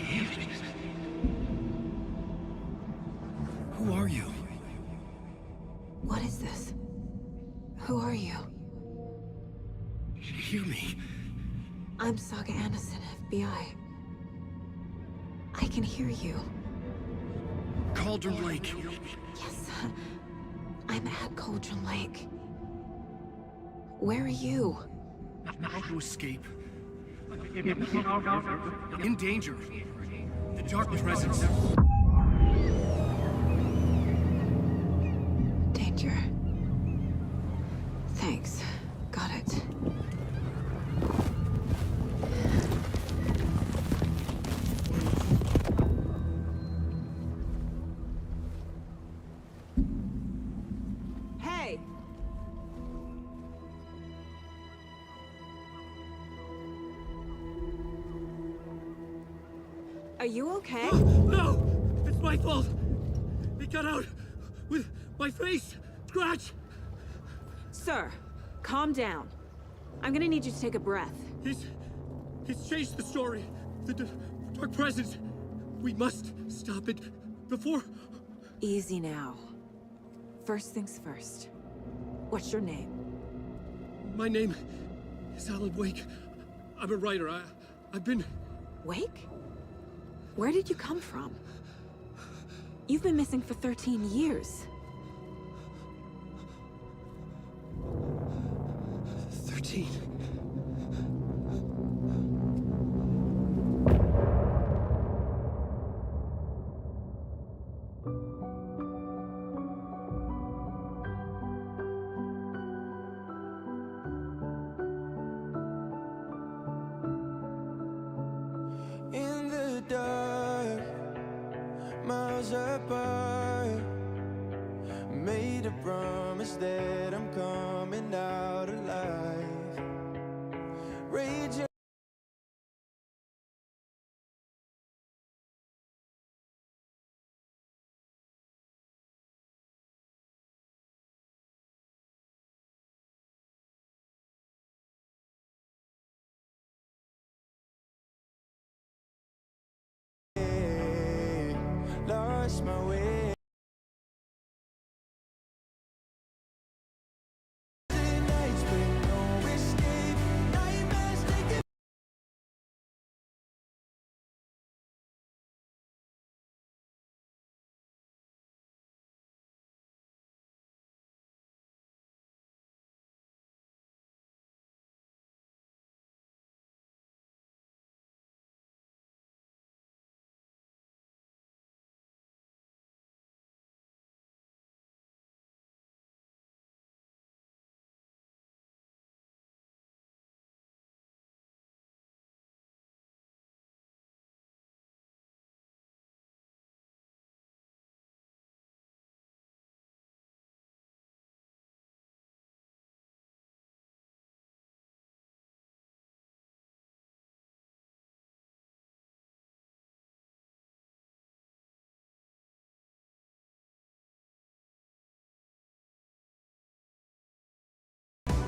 am. Who are you? What is this? Who are you? Hear me. I'm Saga Anderson, FBI. I can hear you. Cauldron Lake. Yes, I'm at Cauldron Lake. Where are you? How to escape. In danger. The Dark Presence. Danger. Thanks. Got it. Hey! Are you okay? No! It's my fault! It got out with my face scratch! Sir, calm down. I'm gonna need you to take a breath. He's changed the story. The Dark Presence. We must stop it before... Easy now. First things first. What's your name? My name is Alan Wake. I'm a writer. I've been... Wake? Where did you come from? You've been missing for 13 years. 13. In the dark, miles apart, made a promise that I'm coming out alive. Rage. Lost my way. Nights with no escape, nightmares taking.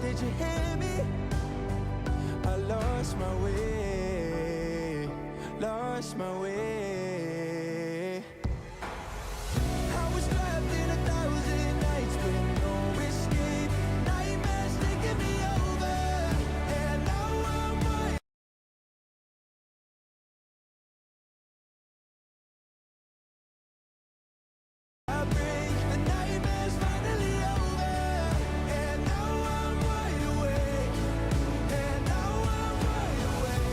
Did you hear me? I lost my way, lost my way. I was trapped in 1,000 nights with no escape, nightmares taking me over, and now I'm wide. I break, the nightmare's finally over, and now I'm wide awake, and now I'm wide awake.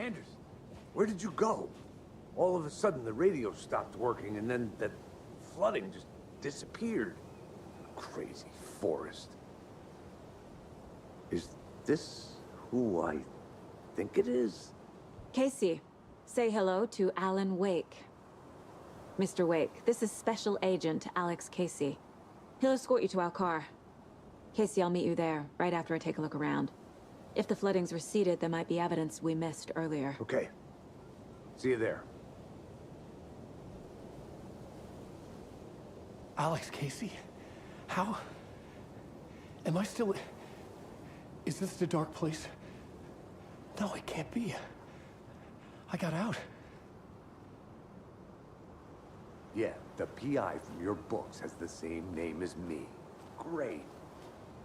Anders, where did you go? All of a sudden, the radio stopped working, and then that flooding just disappeared. Crazy forest. Is this who I think it is? Casey, say hello to Alan Wake. Mr. Wake, this is Special Agent Alex Casey. He'll escort you to our car. Casey, I'll meet you there, right after I take a look around. If the flooding's receded, there might be evidence we missed earlier. Okay. See you there. Alex Casey? How? Am I still... Is this the dark place? No, it can't be. I got out. Yeah, the PI from your books has the same name as me. Great.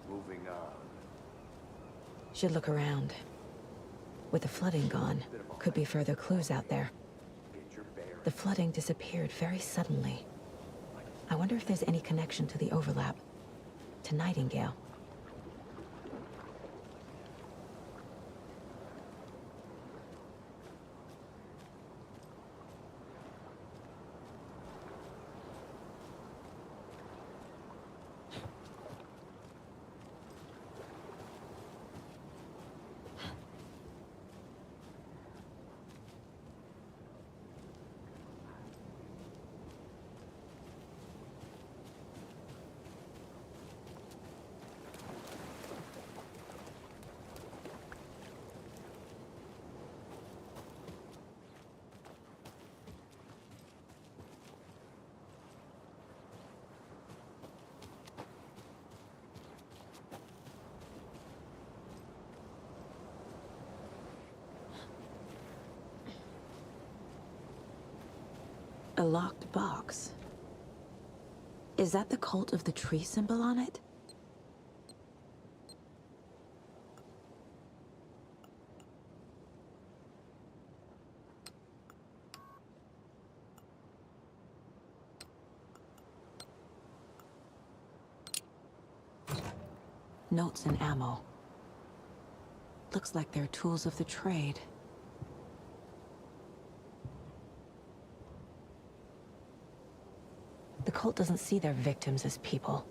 Moving on. Should look around. With the flooding gone, could be further clues out there. Get your bearings. The flooding disappeared very suddenly. I wonder if there's any connection to the overlap. To Nightingale. A locked box. Is that the cult of the tree symbol on it? Notes and ammo. Looks like they're tools of the trade. The cult doesn't see their victims as people.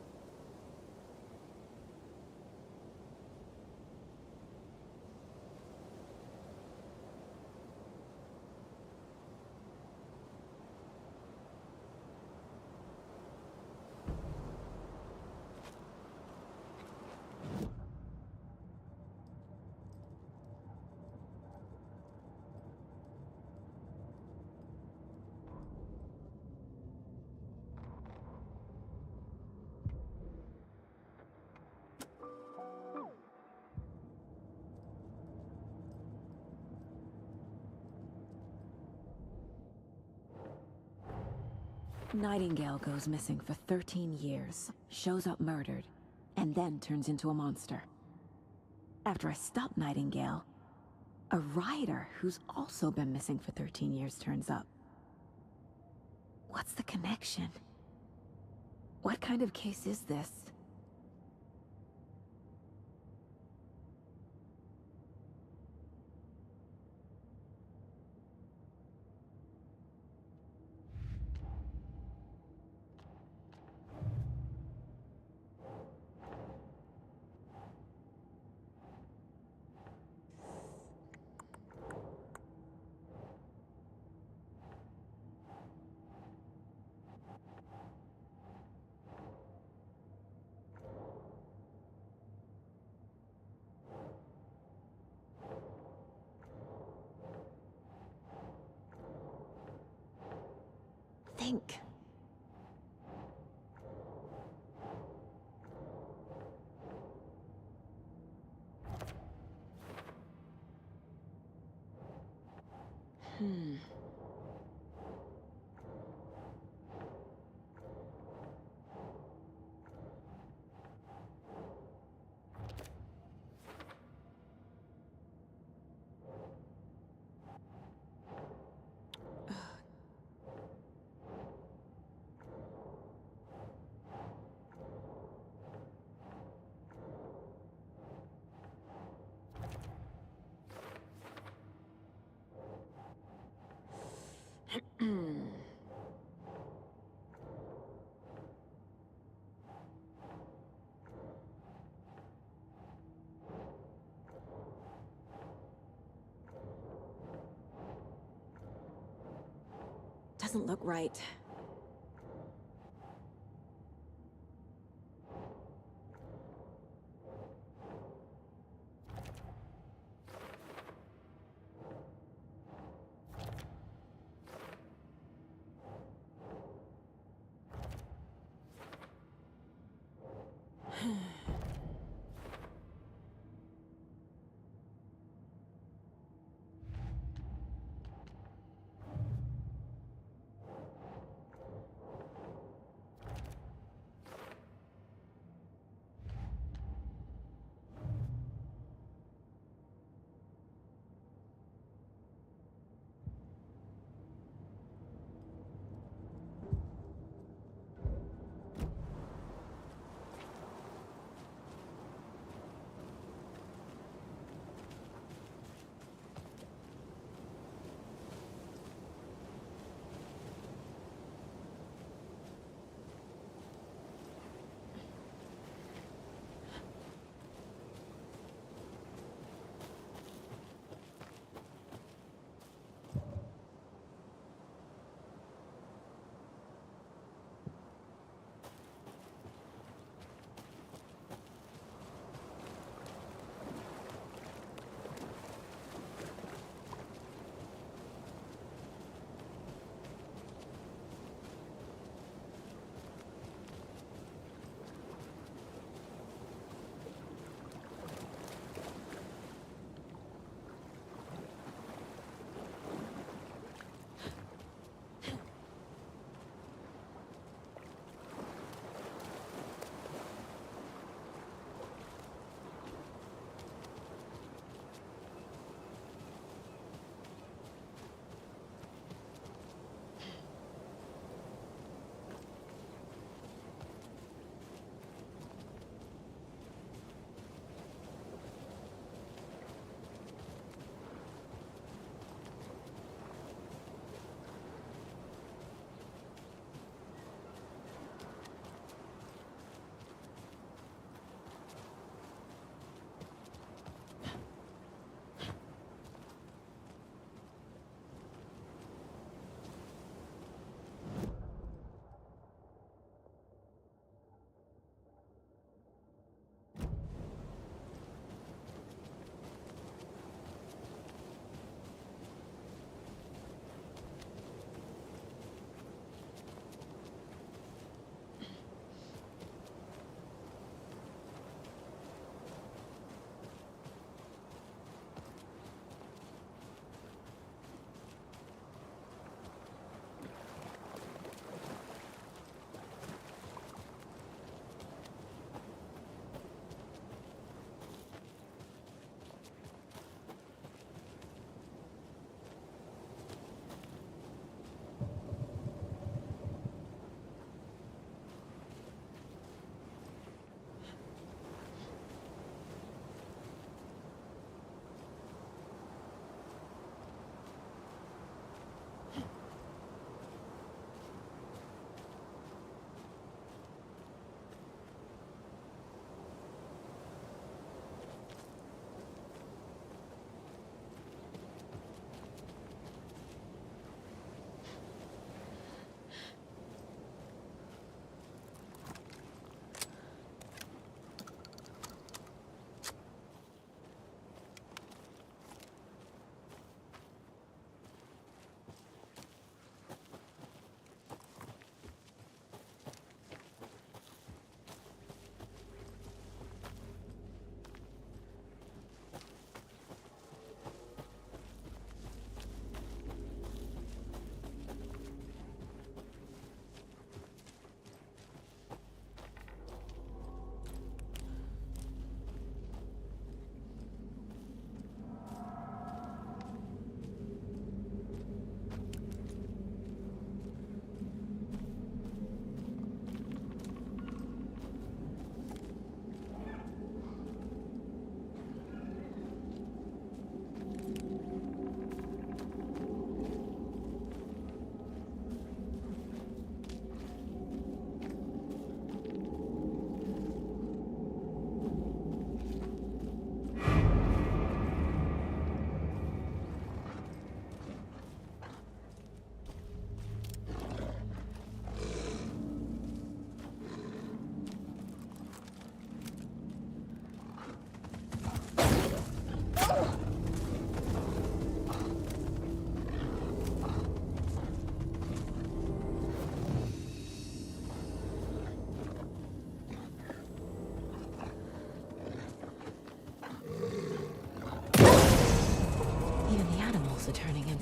Nightingale goes missing for 13 years, shows up murdered, and then turns into a monster. After I stop Nightingale, a rider who's also been missing for 13 years turns up. What's the connection? What kind of case is this? Think. Doesn't look right.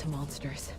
to monsters.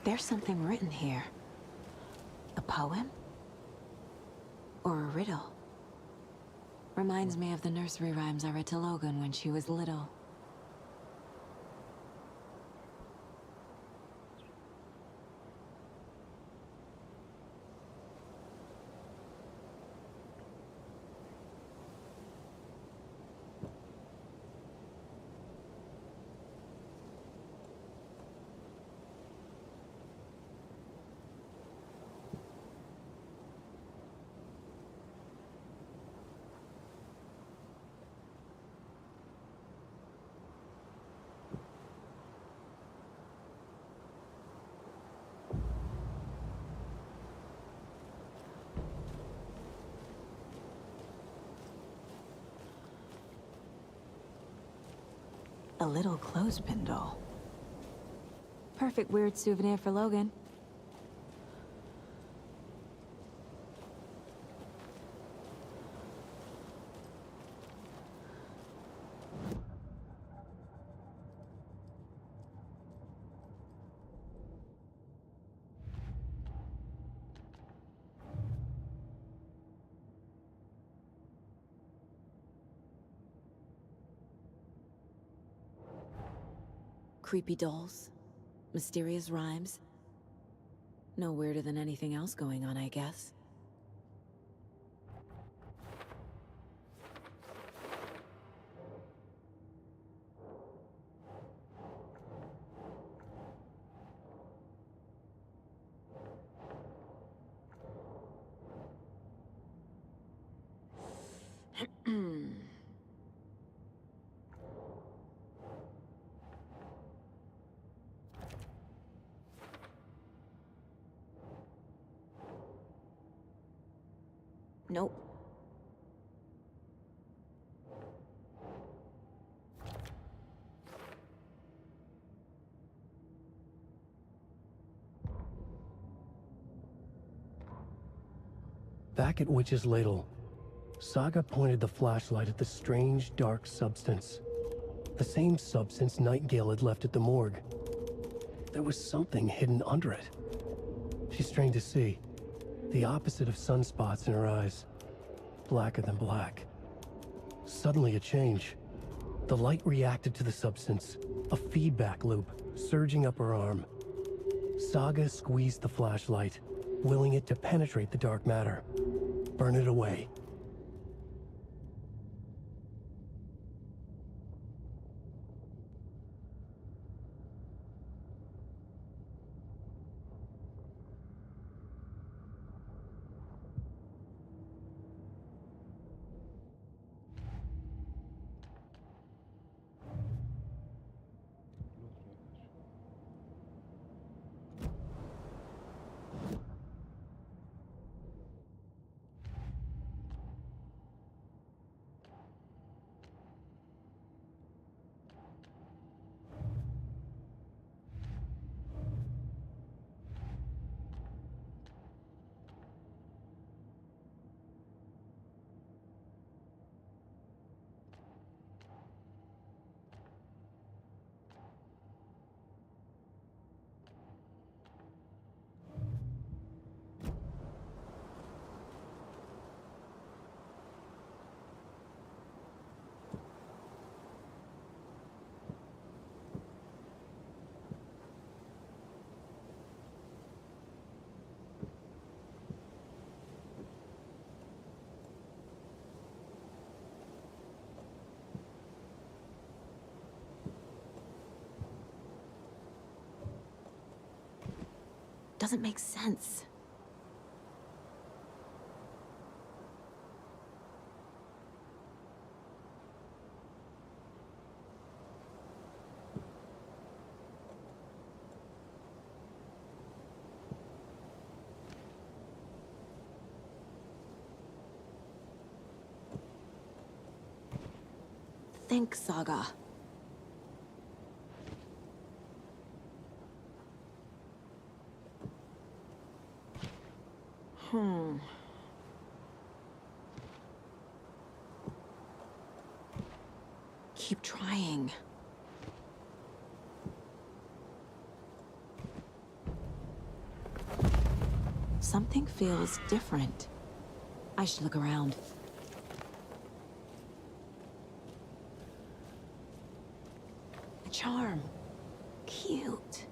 There's something written here. A poem? Or a riddle? Reminds me of the nursery rhymes I read to Logan when she was little. A little clothespin doll. Perfect weird souvenir for Logan. Creepy dolls, mysterious rhymes. No weirder than anything else going on, I guess. Nope. Back at Witch's Ladle, Saga pointed the flashlight at the strange, dark substance. The same substance Nightingale had left at the morgue. There was something hidden under it. She strained to see. The opposite of sunspots in her eyes. Blacker than black. Suddenly a change. The light reacted to the substance. A feedback loop surging up her arm. Saga squeezed the flashlight, willing it to penetrate the dark matter. Burn it away. Doesn't make sense. Think, Saga. Keep trying. Something feels different. I should look around. A charm. Cute.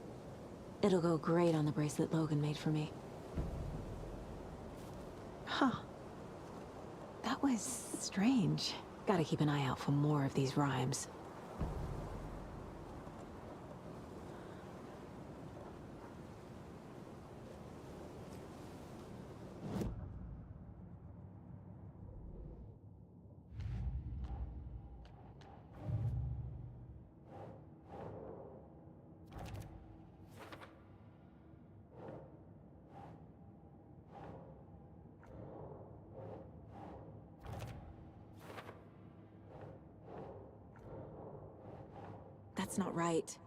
It'll go great on the bracelet Logan made for me. Huh. That was strange. Gotta keep an eye out for more of these rhymes. That's not right.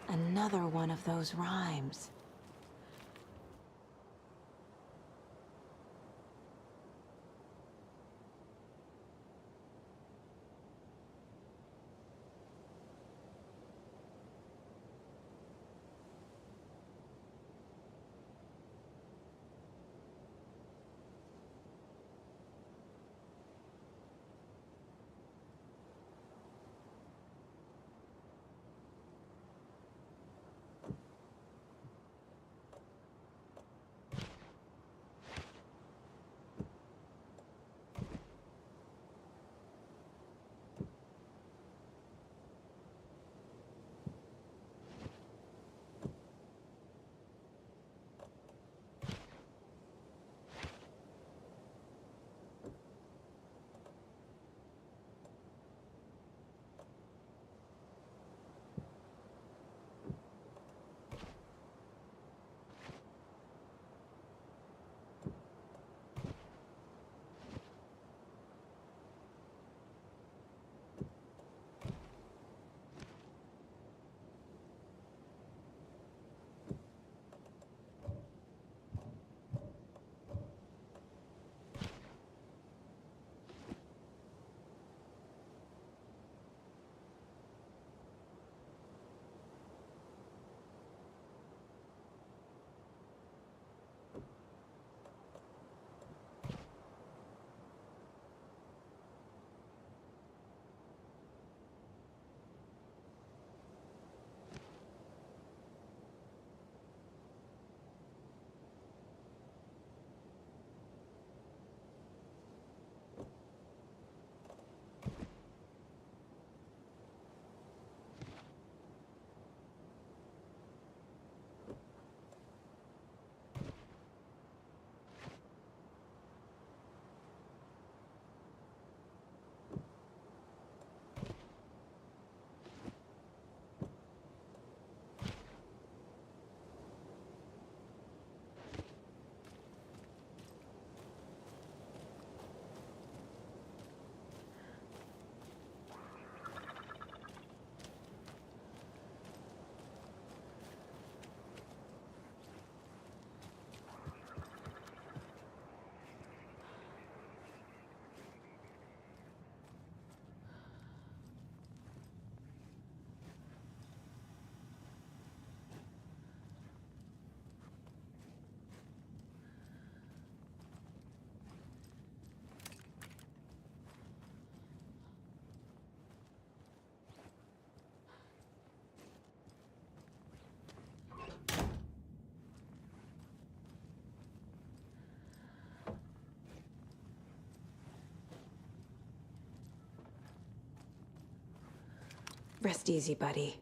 Another one of those rhymes. Rest easy, buddy.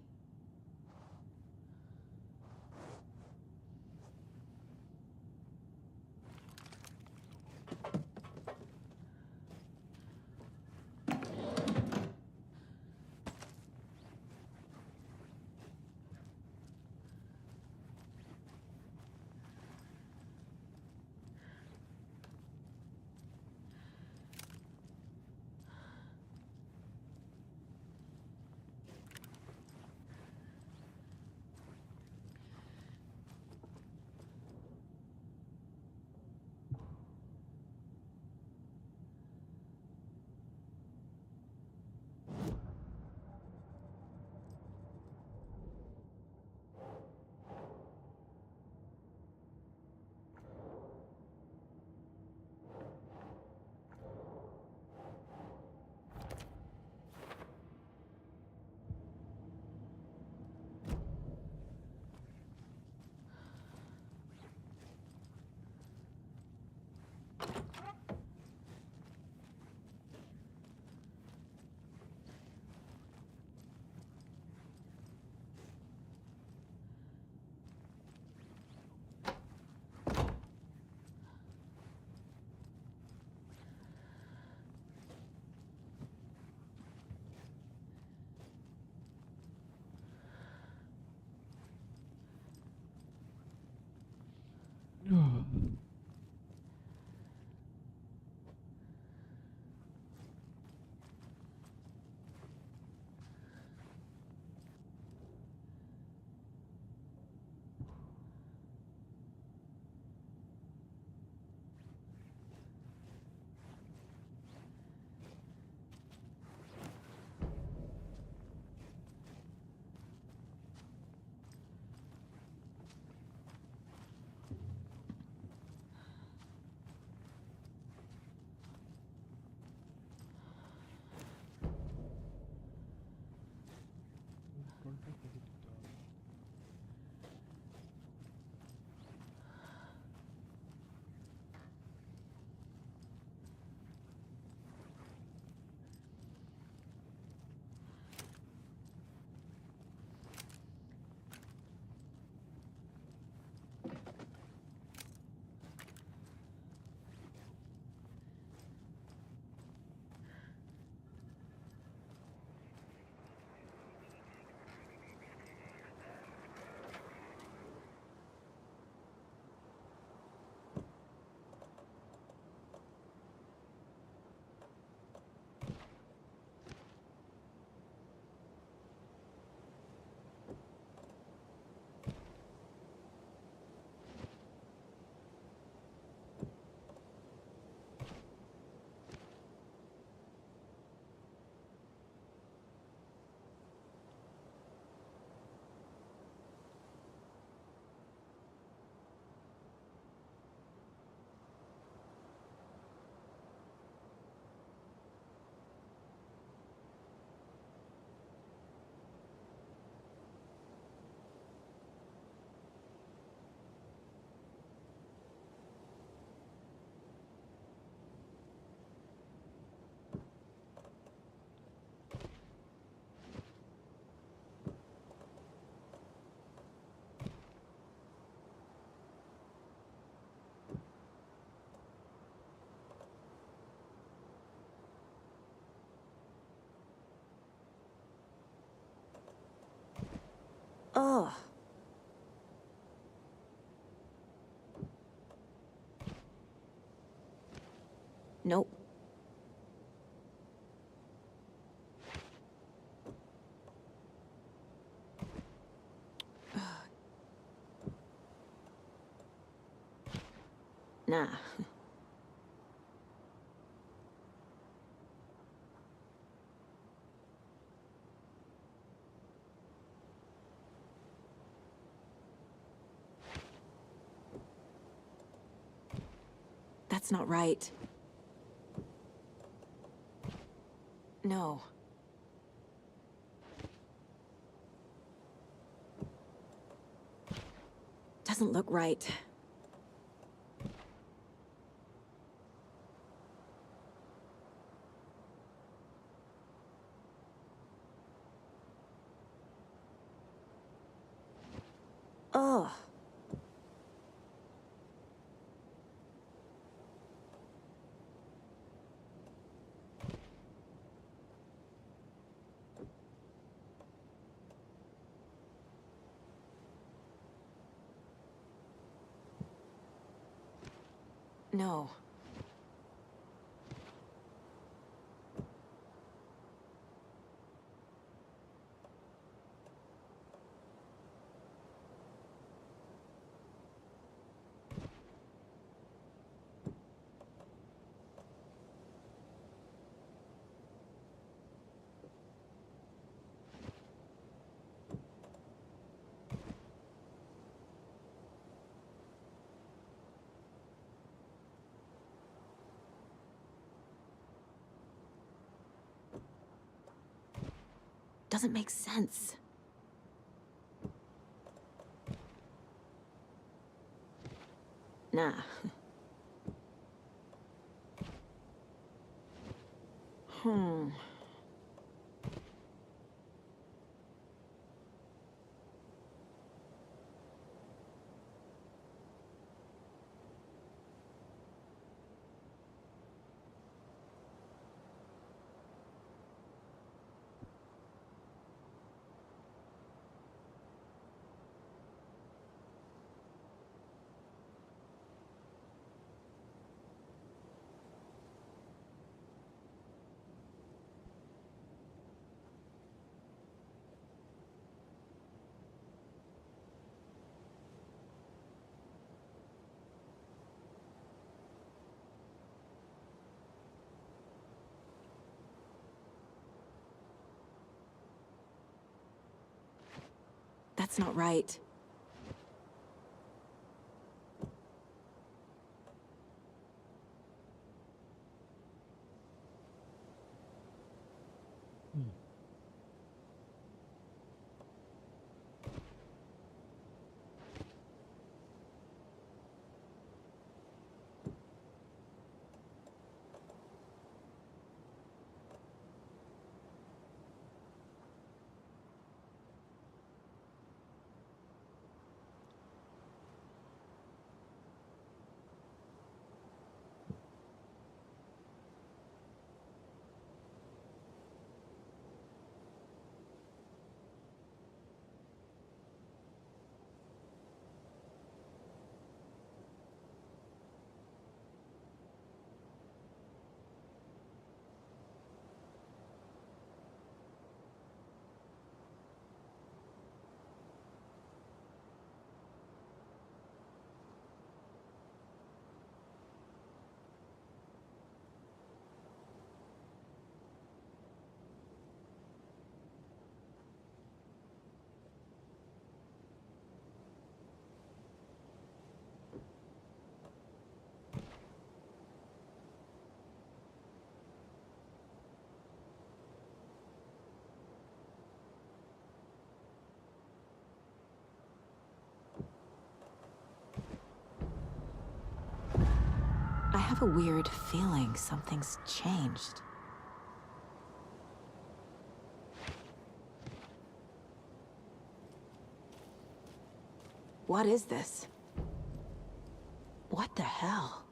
Ugh. Nope. Nah. That's not right. No. Doesn't look right. Ugh. No. Doesn't make sense. Nah. Hmm. That's not right. I have a weird feeling something's changed. What is this? What the hell?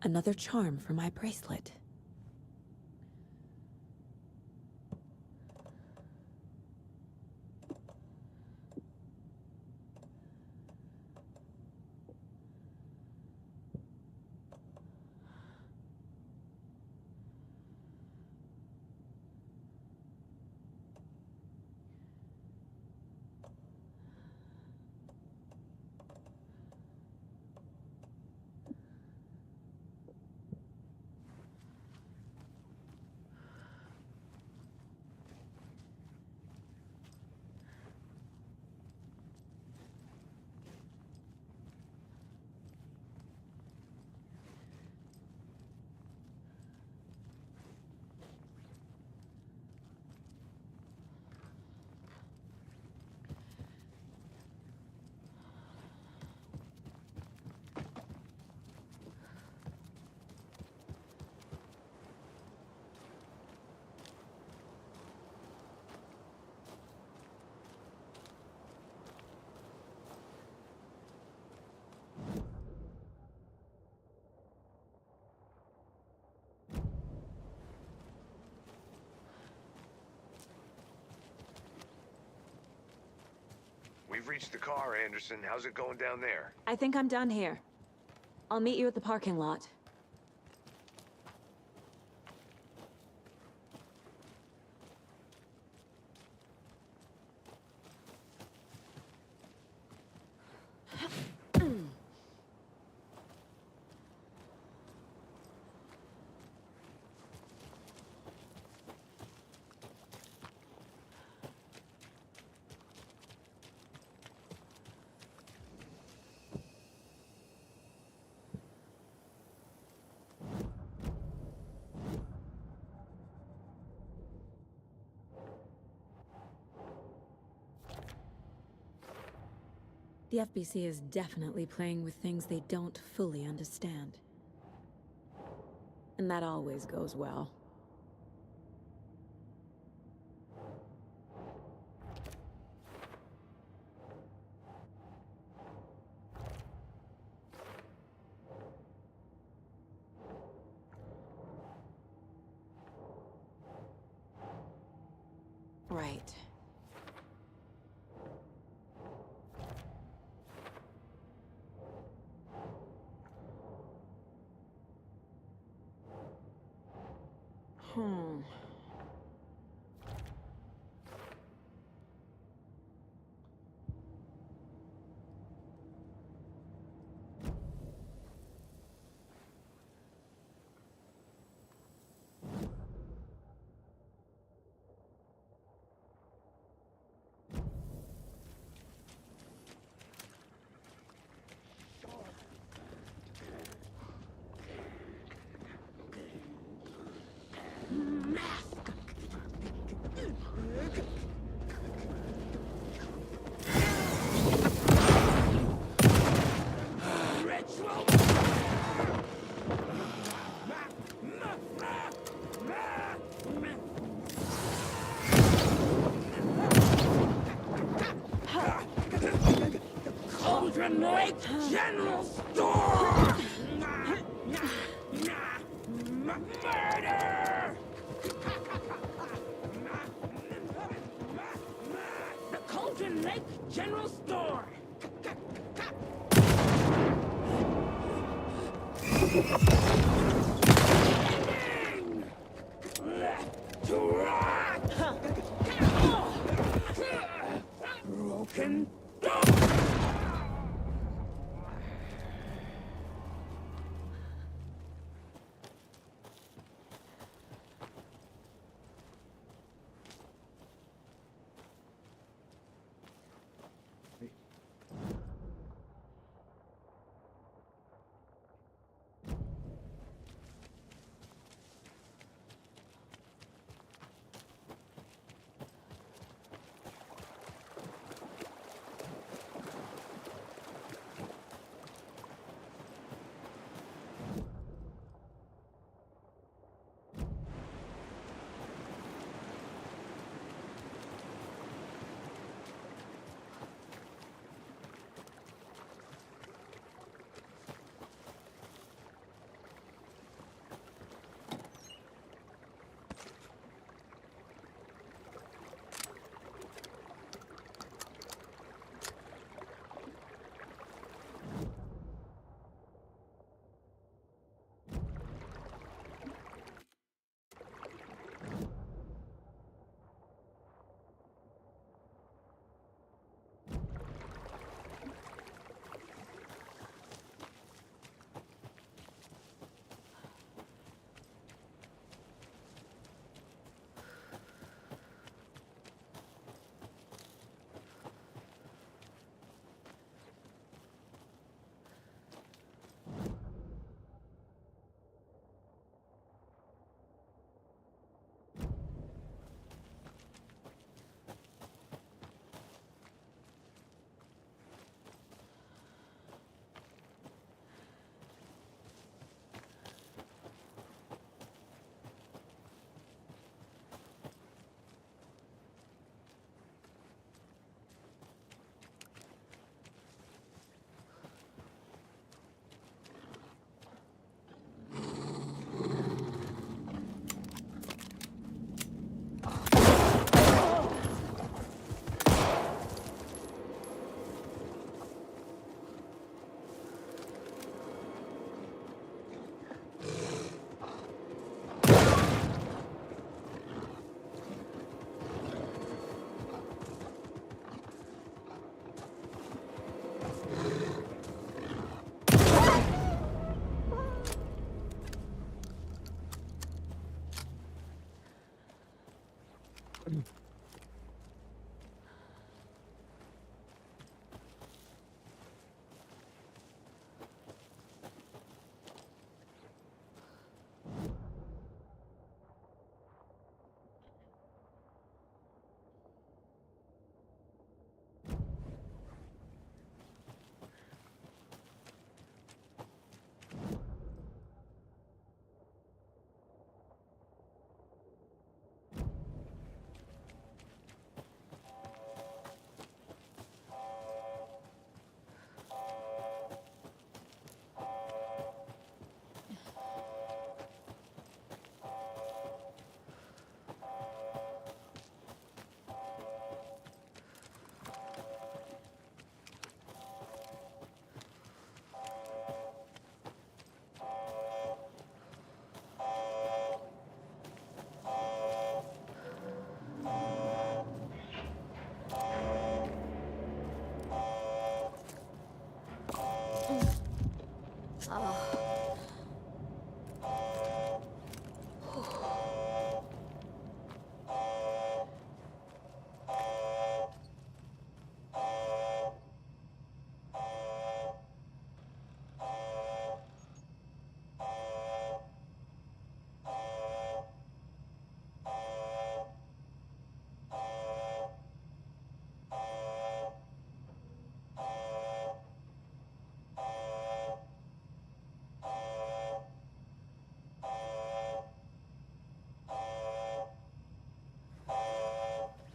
Another charm for my bracelet. We've reached the car, Anderson. How's it going down there? I think I'm done here. I'll meet you at the parking lot. The FBC is definitely playing with things they don't fully understand. And that always goes well. Right. Hmm. Cauldron Lake General Store! Murder! The Cauldron Lake General Store! Left to right! Broken door!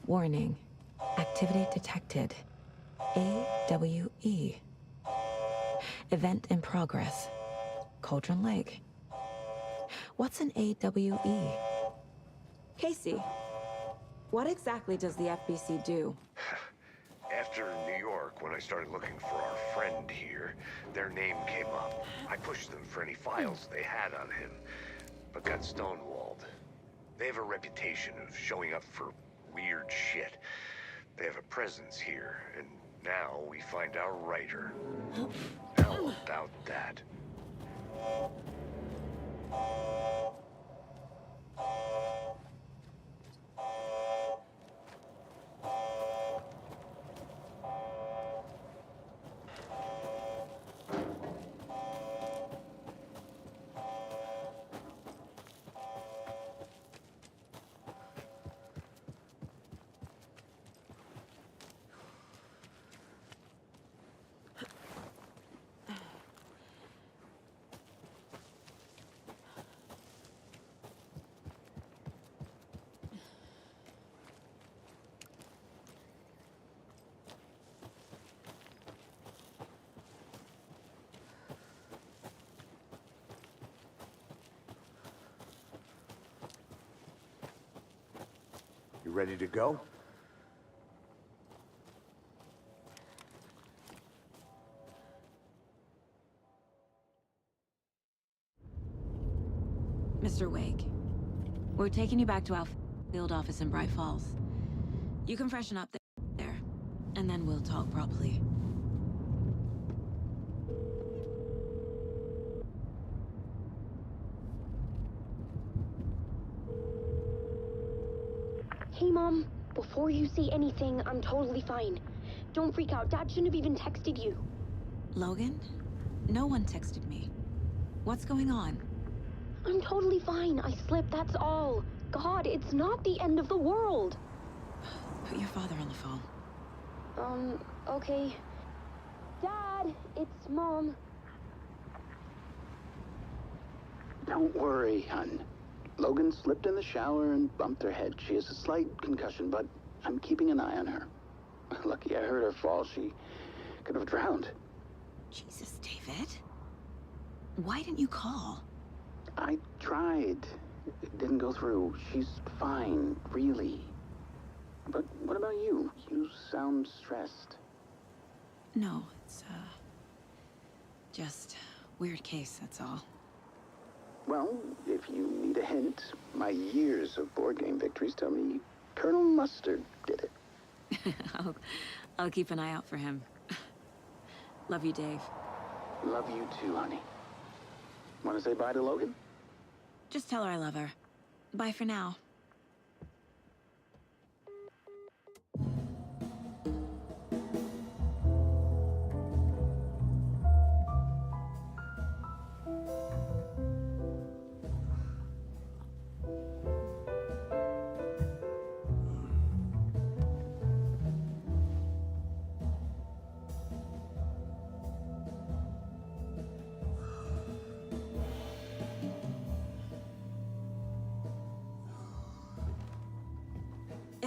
Warning. Activity detected. AWE. Event in progress. Cauldron Lake. What's an AWE? Casey, what exactly does the FBC do? After New York, when I started looking for our friend here, their name came up. I pushed them for any files they had on him, but got stonewalled. They have a reputation of showing up for weird shit. They have a presence here, and now we find our writer. How about that? You ready to go? Mr. Wake, we're taking you back to our field office in Bright Falls. You can freshen up there, and then we'll talk properly. Hey, Mom. Before you say anything, I'm totally fine. Don't freak out. Dad shouldn't have even texted you. Logan? No one texted me. What's going on? I'm totally fine. I slipped, that's all. God, it's not the end of the world. Put your father on the phone. Okay. Dad, it's Mom. Don't worry, hon. Logan slipped in the shower and bumped her head. She has a slight concussion, but I'm keeping an eye on her. Lucky I heard her fall. She could have drowned. Jesus, David. Why didn't you call? I tried. It didn't go through. She's fine, really. But what about you? You sound stressed. No, it's, just weird case, that's all. Well, if you need a hint, my years of board game victories tell me Colonel Mustard did it. I'll keep an eye out for him. Love you, Dave. Love you too, honey. Want to say bye to Logan? Just tell her I love her. Bye for now.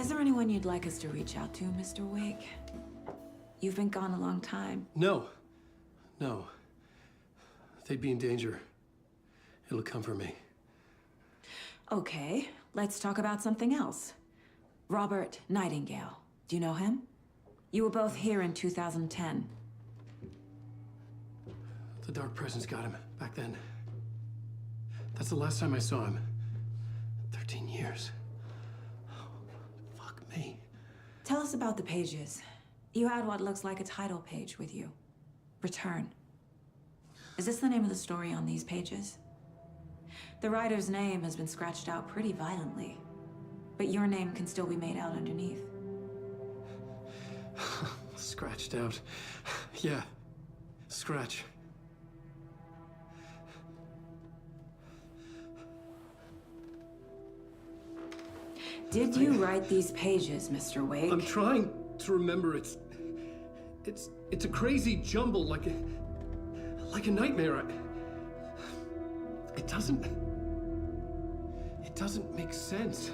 Is there anyone you'd like us to reach out to, Mr. Wake? You've been gone a long time. No. No. They'd be in danger. It'll come for me. Okay, let's talk about something else. Robert Nightingale. Do you know him? You were both here in 2010. The Dark Presence got him back then. That's the last time I saw him. 13 years. Oh, fuck me. Tell us about the pages. You had what looks like a title page with you. Return. Is this the name of the story on these pages? The writer's name has been scratched out pretty violently, but your name can still be made out underneath. Scratched out. Yeah. Scratch. Did you write these pages, Mr. Wake? I'm trying to remember. It's a crazy jumble, like a nightmare. It doesn't make sense.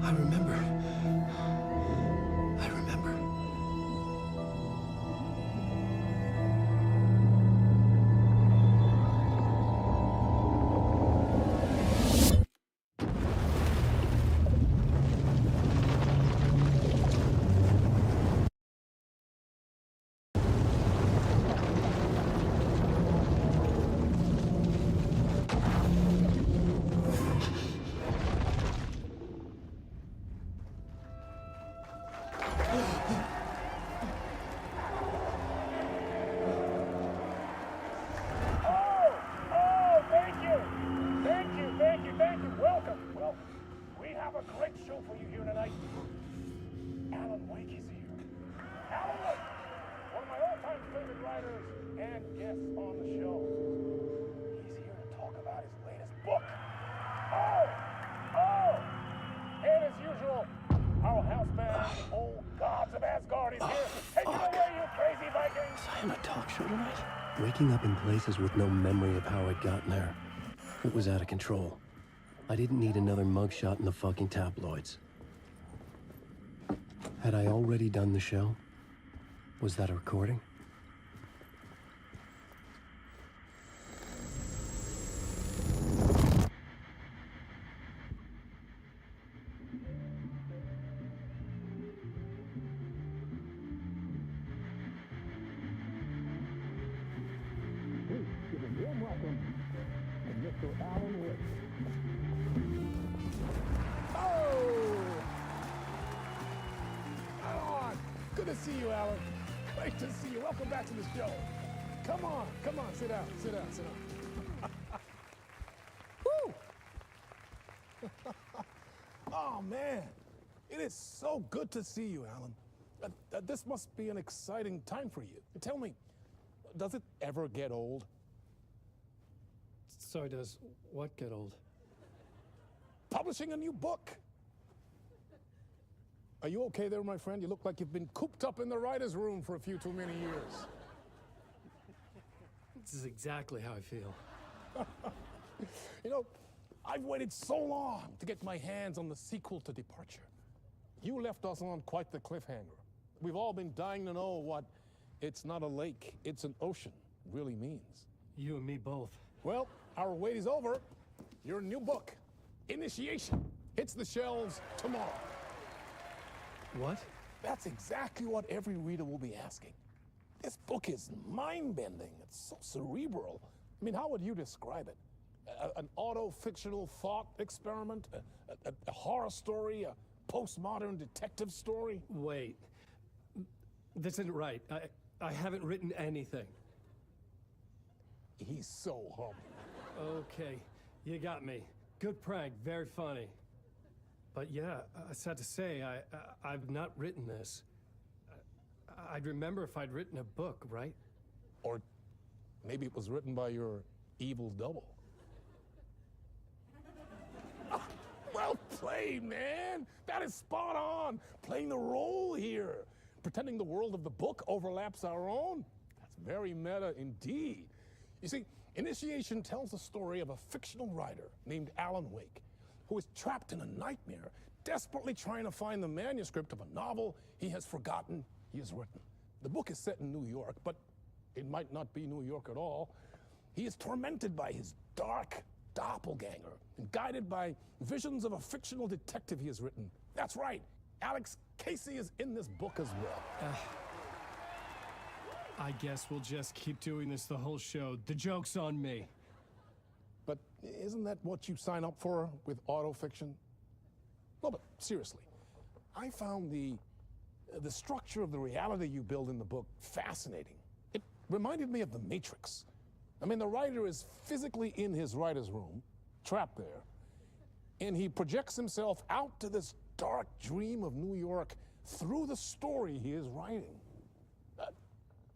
I remember. Waking up in places with no memory of how I'd gotten there. It was out of control. I didn't need another mugshot in the fucking tabloids. Had I already done the show? Was that a recording? Good to see you, Alan. Great to see you. Welcome back to the show. Come on, sit down. Woo! Oh, man. It is so good to see you, Alan. This must be an exciting time for you. Tell me, does it ever get old? Sorry, does what get old? Publishing a new book. Are you okay there, my friend? You look like you've been cooped up in the writer's room for a few too many years. This is exactly how I feel. You know, I've waited so long to get my hands on the sequel to Departure. You left us on quite the cliffhanger. We've all been dying to know what "it's not a lake, it's an ocean" really means. You and me both. Well, our wait is over. Your new book, Initiation, hits the shelves tomorrow. What? That's exactly what every reader will be asking. This book is mind-bending. It's so cerebral. I mean, how would you describe it? An auto-fictional thought experiment? A horror story? A postmodern detective story? Wait. This isn't right. I haven't written anything. He's so humble. Okay, you got me. Good prank, very funny. But yeah, sad to say, I've not written this. I'd remember if I'd written a book, right? Or maybe it was written by your evil double. Well played, man. That that is spot on. Playing the role here. Pretending the world of the book overlaps our own. That's very meta indeed. You see, Initiation tells the story of a fictional writer named Alan Wake, who is trapped in a nightmare, desperately trying to find the manuscript of a novel he has forgotten he has written. The book is set in New York, but it might not be New York at all. He is tormented by his dark doppelganger and guided by visions of a fictional detective he has written. That's right, Alex Casey is in this book as well. I guess we'll just keep doing this the whole show. The joke's on me. But isn't that what you sign up for with autofiction? No, but seriously, I found the structure of the reality you build in the book fascinating. It reminded me of The Matrix. I mean, the writer is physically in his writer's room, trapped there, and he projects himself out to this dark dream of New York through the story he is writing.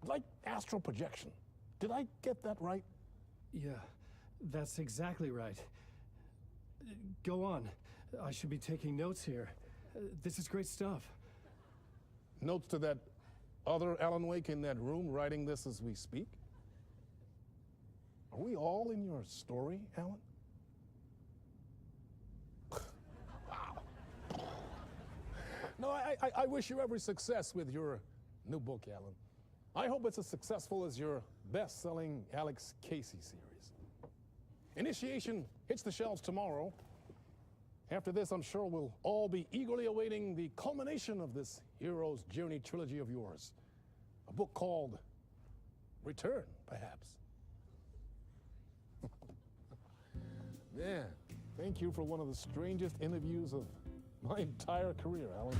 Like astral projection. Did I get that right? Yeah, that's exactly right. Go on. I should be taking notes here. This is great stuff. Notes to that other Alan Wake in that room writing this as we speak? Are we all in your story, Alan? Wow. No, I wish you every success with your new book, Alan. I hope it's as successful as your best-selling Alex Casey series. Initiation hits the shelves tomorrow. After this, I'm sure we'll all be eagerly awaiting the culmination of this hero's journey trilogy of yours. A book called Return, perhaps. Yeah, thank you for one of the strangest interviews of my entire career, Alan.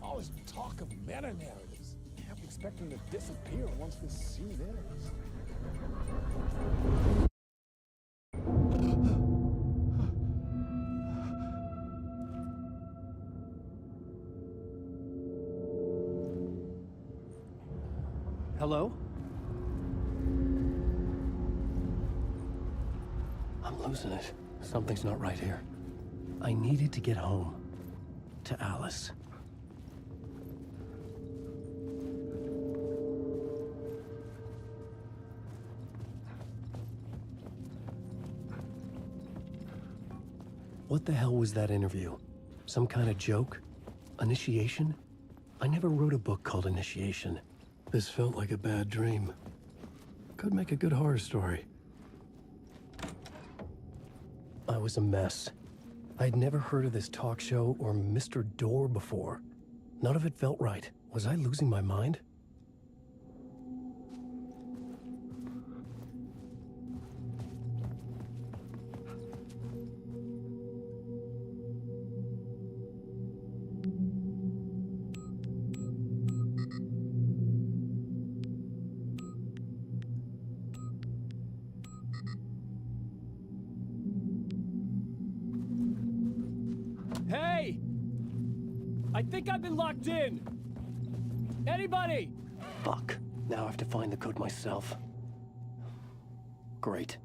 All this talk of meta-narratives. I'm expecting to disappear once this scene ends. Hello? I'm losing it. Something's not right here. I needed to get home. To Alice. What the hell was that interview? Some kind of joke? Initiation? I never wrote a book called Initiation. This felt like a bad dream. Could make a good horror story. I was a mess. I'd never heard of this talk show or Mr. Door before. None of it felt right. Was I losing my mind? Hey! I think I've been locked in! Anybody? Fuck. Now I have to find the code myself. Great.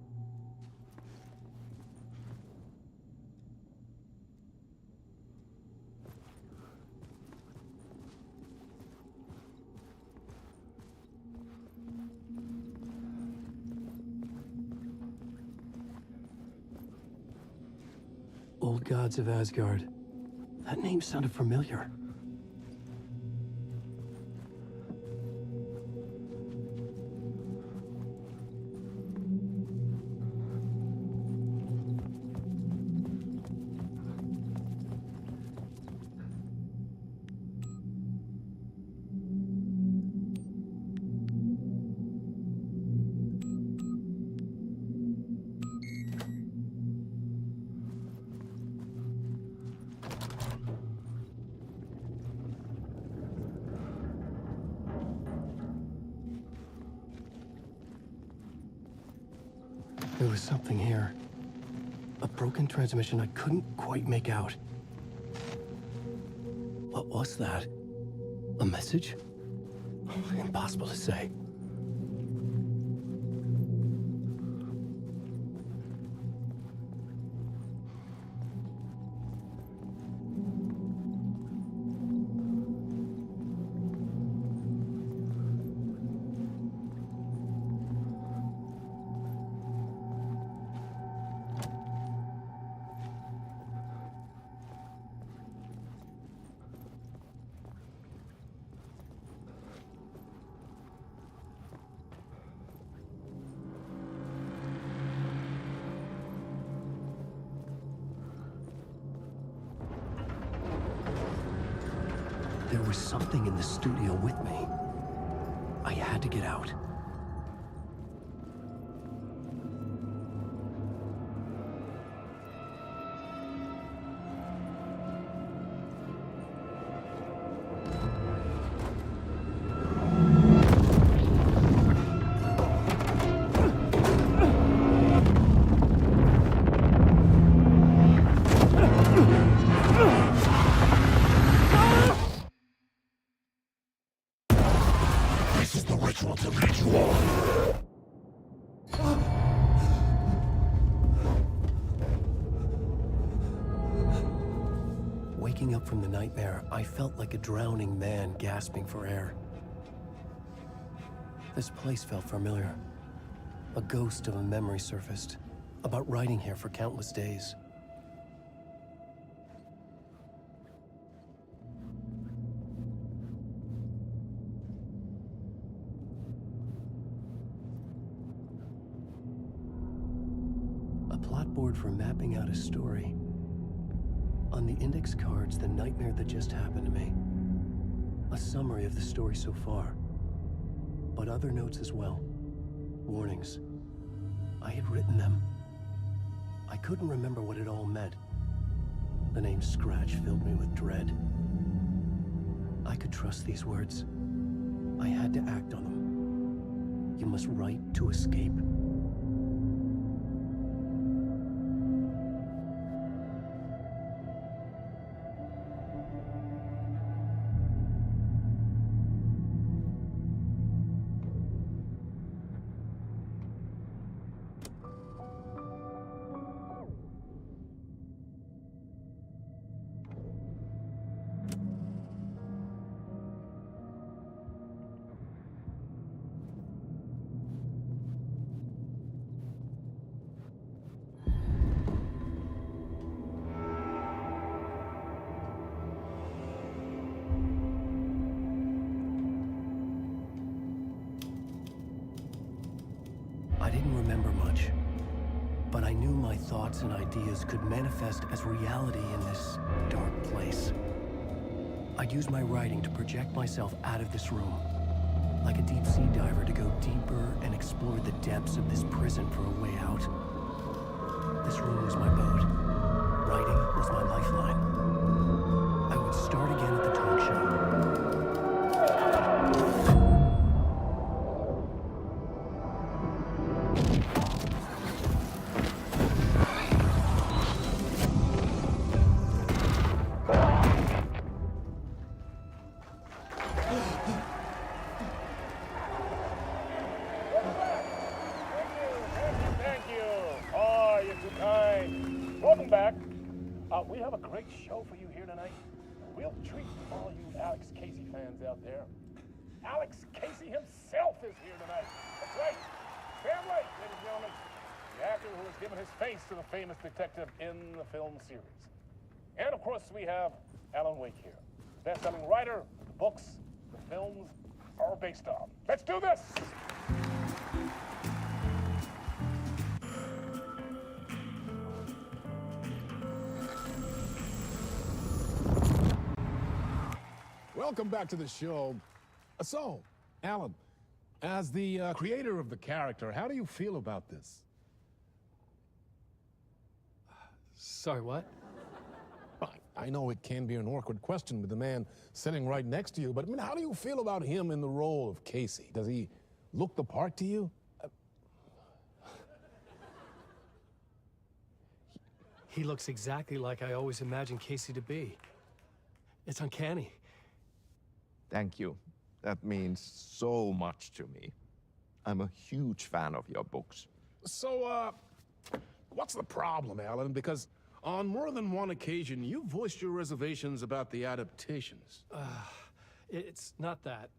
Old Gods of Asgard. That name sounded familiar. There was something here. A broken transmission I couldn't quite make out. What was that? A message? Impossible to say. There was something in the studio with me. I had to get out. Waking up from the nightmare, I felt like a drowning man gasping for air. This place felt familiar. A ghost of a memory surfaced, about riding here for countless days. A plot board for mapping out a story. On the index cards, the nightmare that just happened to me. A summary of the story so far. But other notes as well. Warnings. I had written them. I couldn't remember what it all meant. The name Scratch filled me with dread. I could trust these words. I had to act on them. You must write to escape. I didn't remember much, but I knew my thoughts and ideas could manifest as reality in this dark place. I'd use my writing to project myself out of this room, like a deep sea diver to go deeper and explore the depths of this prison for a way out. This room was my boat. Writing was my lifeline. I would start again at the talk show. We have a great show for you here tonight. We'll treat all you Alex Casey fans out there. Alex Casey himself is here tonight. That's right. Sam Lake, ladies and gentlemen. The actor who has given his face to the famous detective in the film series. And of course, we have Alan Wake here. Best-selling writer, the books, the films are based on. Let's do this! Welcome back to the show. So, Alan, as the creator of the character, how do you feel about this? Sorry, what? I know it can be an awkward question with the man sitting right next to you, but I mean, how do you feel about him in the role of Casey? Does he look the part to you? He looks exactly like I always imagined Casey to be. It's uncanny. Thank you. That means so much to me. I'm a huge fan of your books. So, what's the problem, Alan? Because on more than one occasion, you voiced your reservations about the adaptations. It's not that.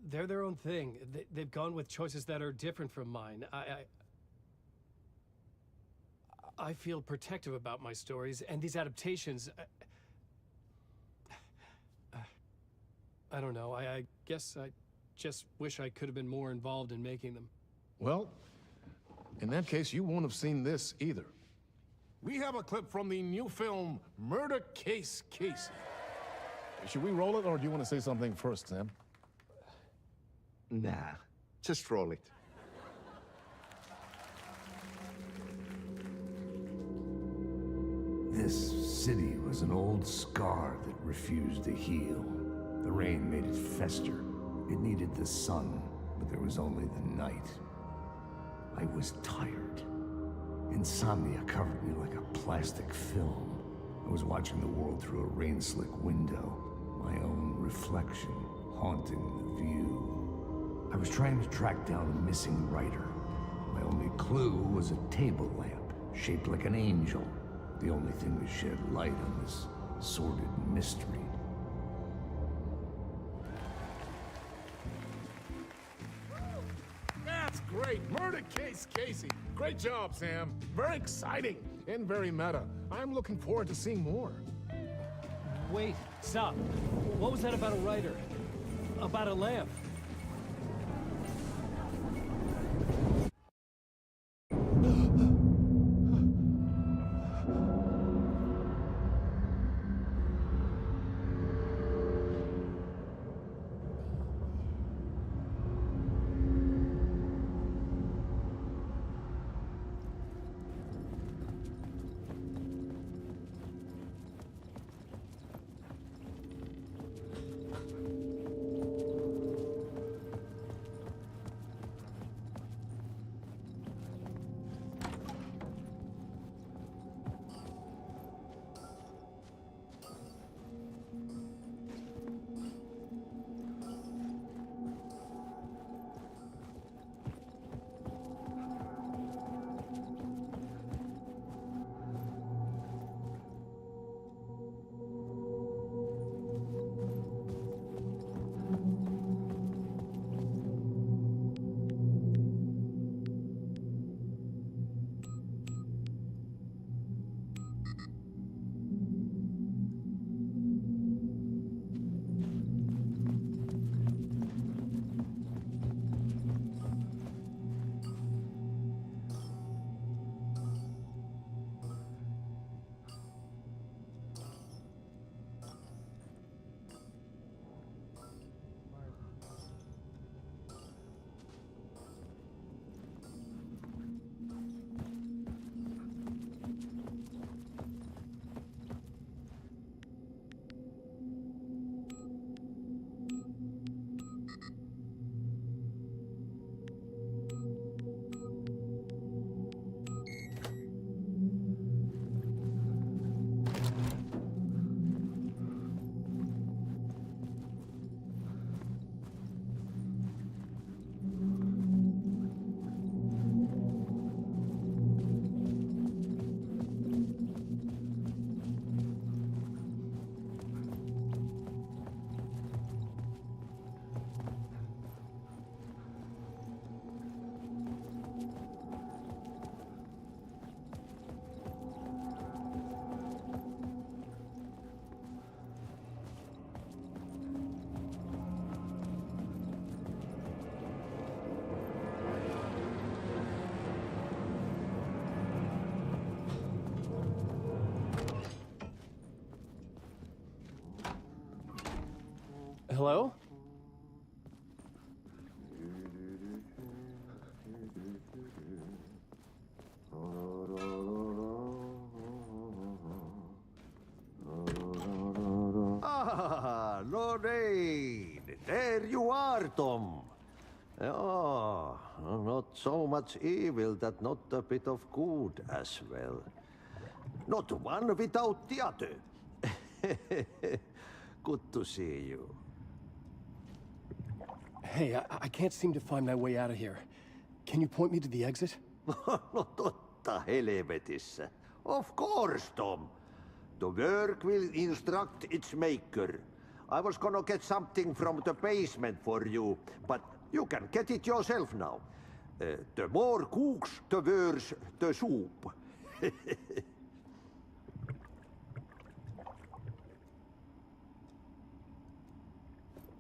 They're their own thing. They've gone with choices that are different from mine. I feel protective about my stories, and these adaptations... I don't know. I guess I just wish I could have been more involved in making them. Well, in that case, you won't have seen this either. We have a clip from the new film, Murder Case Casey. Should we roll it, or do you want to say something first, Sam? Nah, just roll it. This city was an old scar that refused to heal. The rain made it fester. It needed the sun, but there was only the night. I was tired. Insomnia covered me like a plastic film. I was watching the world through a rain-slick window, my own reflection haunting the view. I was trying to track down a missing writer. My only clue was a table lamp, shaped like an angel. The only thing that shed light on this sordid mystery. That's great! Murder case, Casey! Great job, Sam. Very exciting and very meta. I'm looking forward to seeing more. Wait, stop. What was that about a writer? About a lamp? Hello? Ah, Lorraine! There you are, Tom. Oh, not so much evil that not a bit of good as well. Not one without the other. Good to see you. Hey, I can't seem to find my way out of here. Can you point me to the exit? No totta helvetissä. Of course, Tom. The work will instruct its maker. I was gonna get something from the basement for you, but you can get it yourself now. The more cooks, the worse the soup.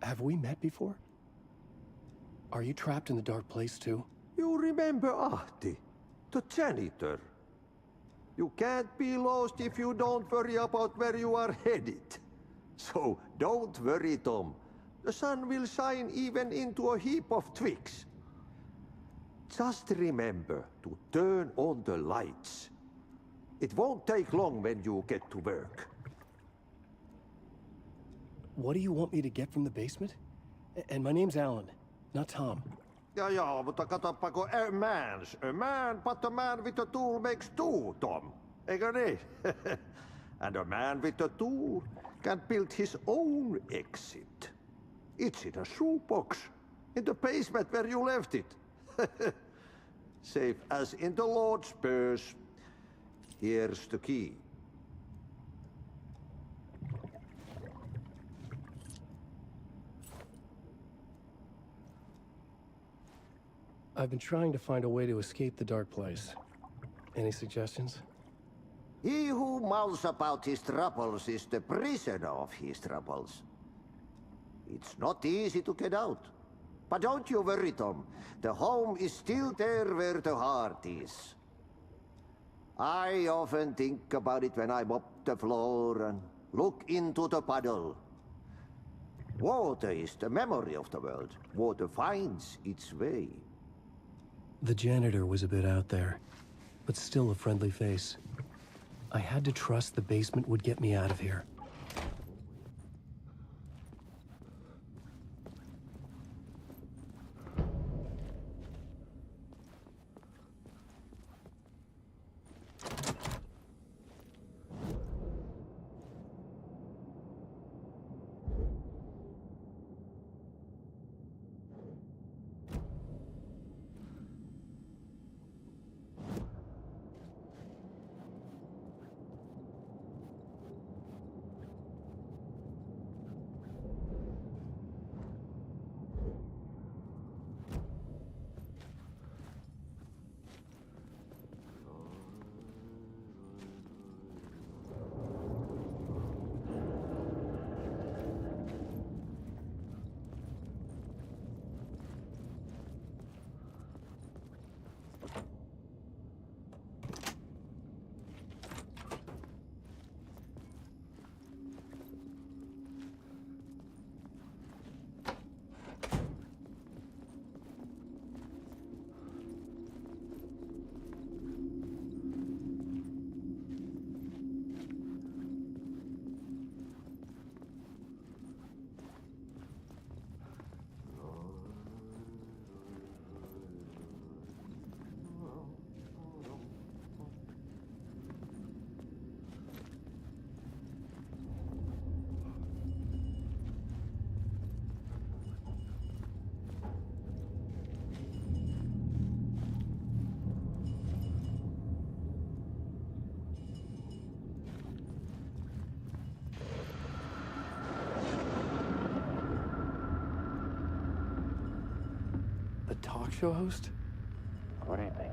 Have we met before? Are you trapped in the dark place too? You remember Ahti, the janitor. You can't be lost if you don't worry about where you are headed. So don't worry, Tom. The sun will shine even into a heap of twigs. Just remember to turn on the lights. It won't take long when you get to work. What do you want me to get from the basement? And my name's Alan, not Tom. Ja, mutta katoppa kun a man, but a man with a tool makes two, Tom. Eikö niin? And a man with a tool can build his own exit. It's in a shoebox, in the basement where you left it. Safe as in the Lord's purse. Here's the key. I've been trying to find a way to escape the dark place. Any suggestions? He who mouths about his troubles is the prisoner of his troubles. It's not easy to get out. But don't you worry, Tom. The home is still there where the heart is. I often think about it when I mop the floor and look into the puddle. Water is the memory of the world. Water finds its way. The janitor was a bit out there, but still a friendly face. I had to trust the basement would get me out of here. Talk show host? Good evening.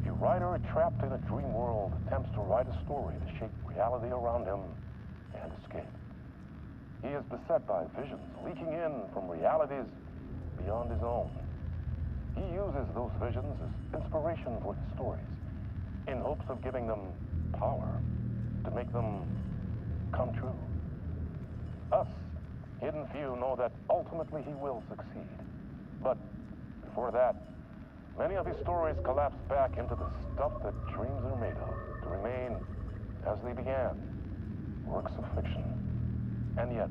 A writer trapped in a dream world attempts to write a story to shape reality around him and escape. He is beset by visions leaking in from realities beyond his own. He uses those visions as inspiration for his stories, in hopes of giving them power to make them come true. Us, hidden few, know that ultimately he will succeed. But before that, many of his stories collapse back into the stuff that dreams are made of, to remain as they began, works of fiction. And yet,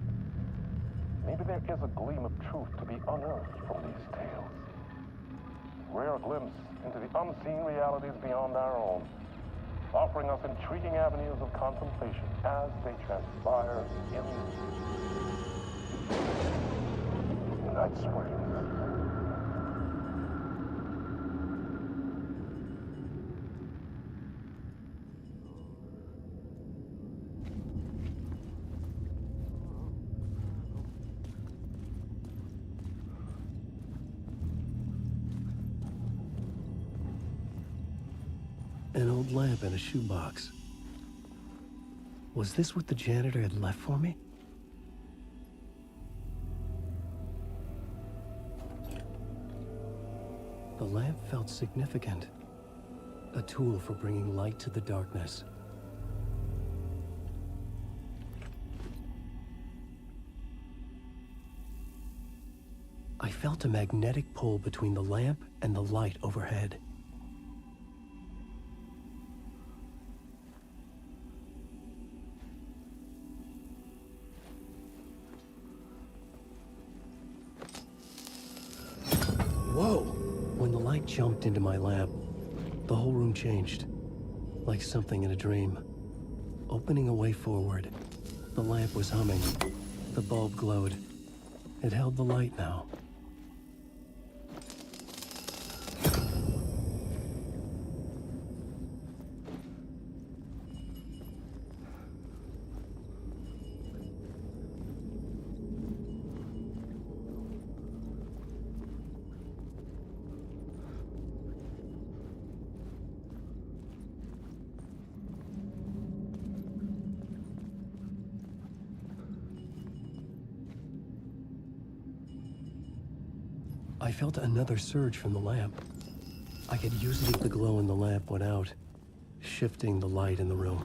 maybe there is a gleam of truth to be unearthed from these tales. A rare glimpse into the unseen realities beyond our own, offering us intriguing avenues of contemplation as they transpire in Night Springs. An old lamp in a shoebox. Was this what the janitor had left for me? The lamp felt significant. A tool for bringing light to the darkness. felt a magnetic pull between the lamp and the light overhead. Whoa! When the light jumped into my lamp, the whole room changed, like something in a dream. Opening a way forward, the lamp was humming. The bulb glowed. It held the light now. I felt another surge from the lamp. I could use it if the glow in the lamp went out, shifting the light in the room.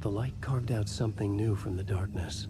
The light carved out something new from the darkness.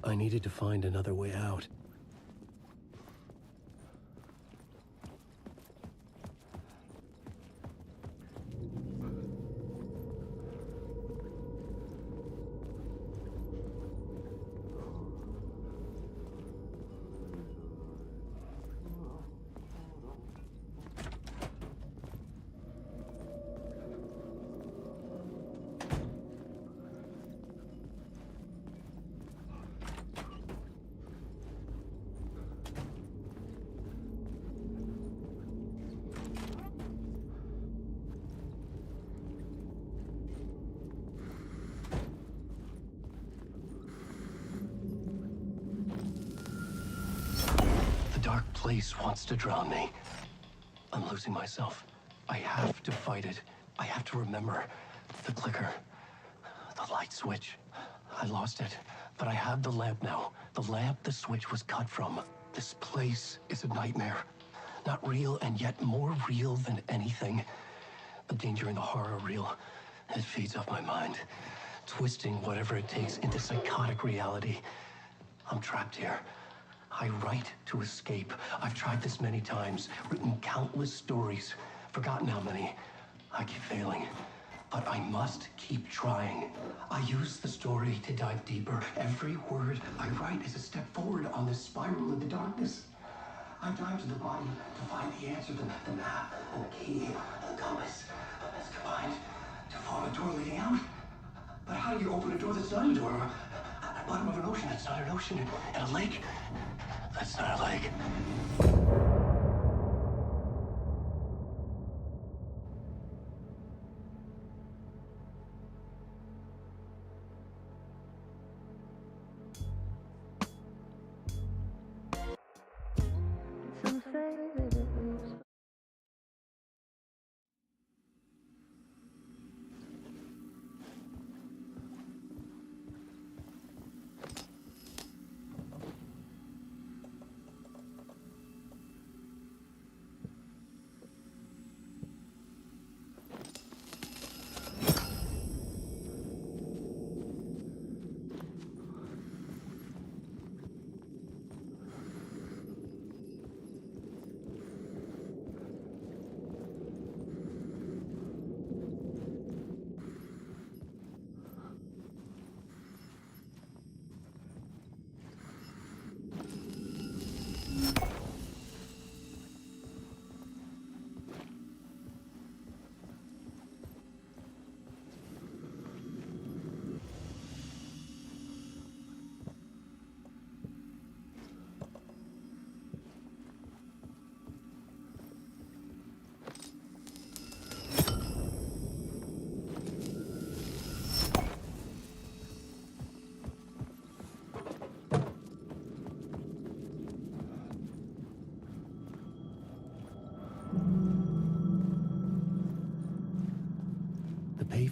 I needed to find another way out. Dark place wants to drown me. I'm losing myself. I have to fight it. I have to remember. The clicker. The light switch. I lost it. But I have the lamp now. The lamp the switch was cut from. This place is a nightmare. Not real, and yet more real than anything. The danger and the horror are real. It feeds off my mind. Twisting whatever it takes into psychotic reality. I'm trapped here. I write to escape. I've tried this many times, written countless stories, forgotten how many. I keep failing, but I must keep trying. I use the story to dive deeper. Every word I write is a step forward on this spiral into darkness. I dive to the bottom to find the answer, the map, and the key, and the compass. It's combined to form a door leading out. But how do you open a door that's not a door? At the bottom of an ocean that's not an ocean, and a lake that's not a lake.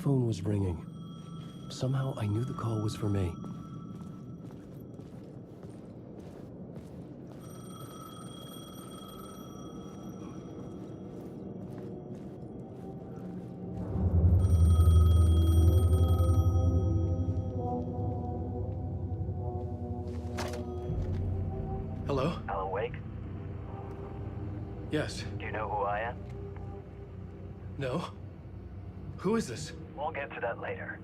phone was ringing. Somehow I knew the call was for me. Hello? Alan Wake? Yes. Do you know who I am? No? Who is this? We'll get to that later.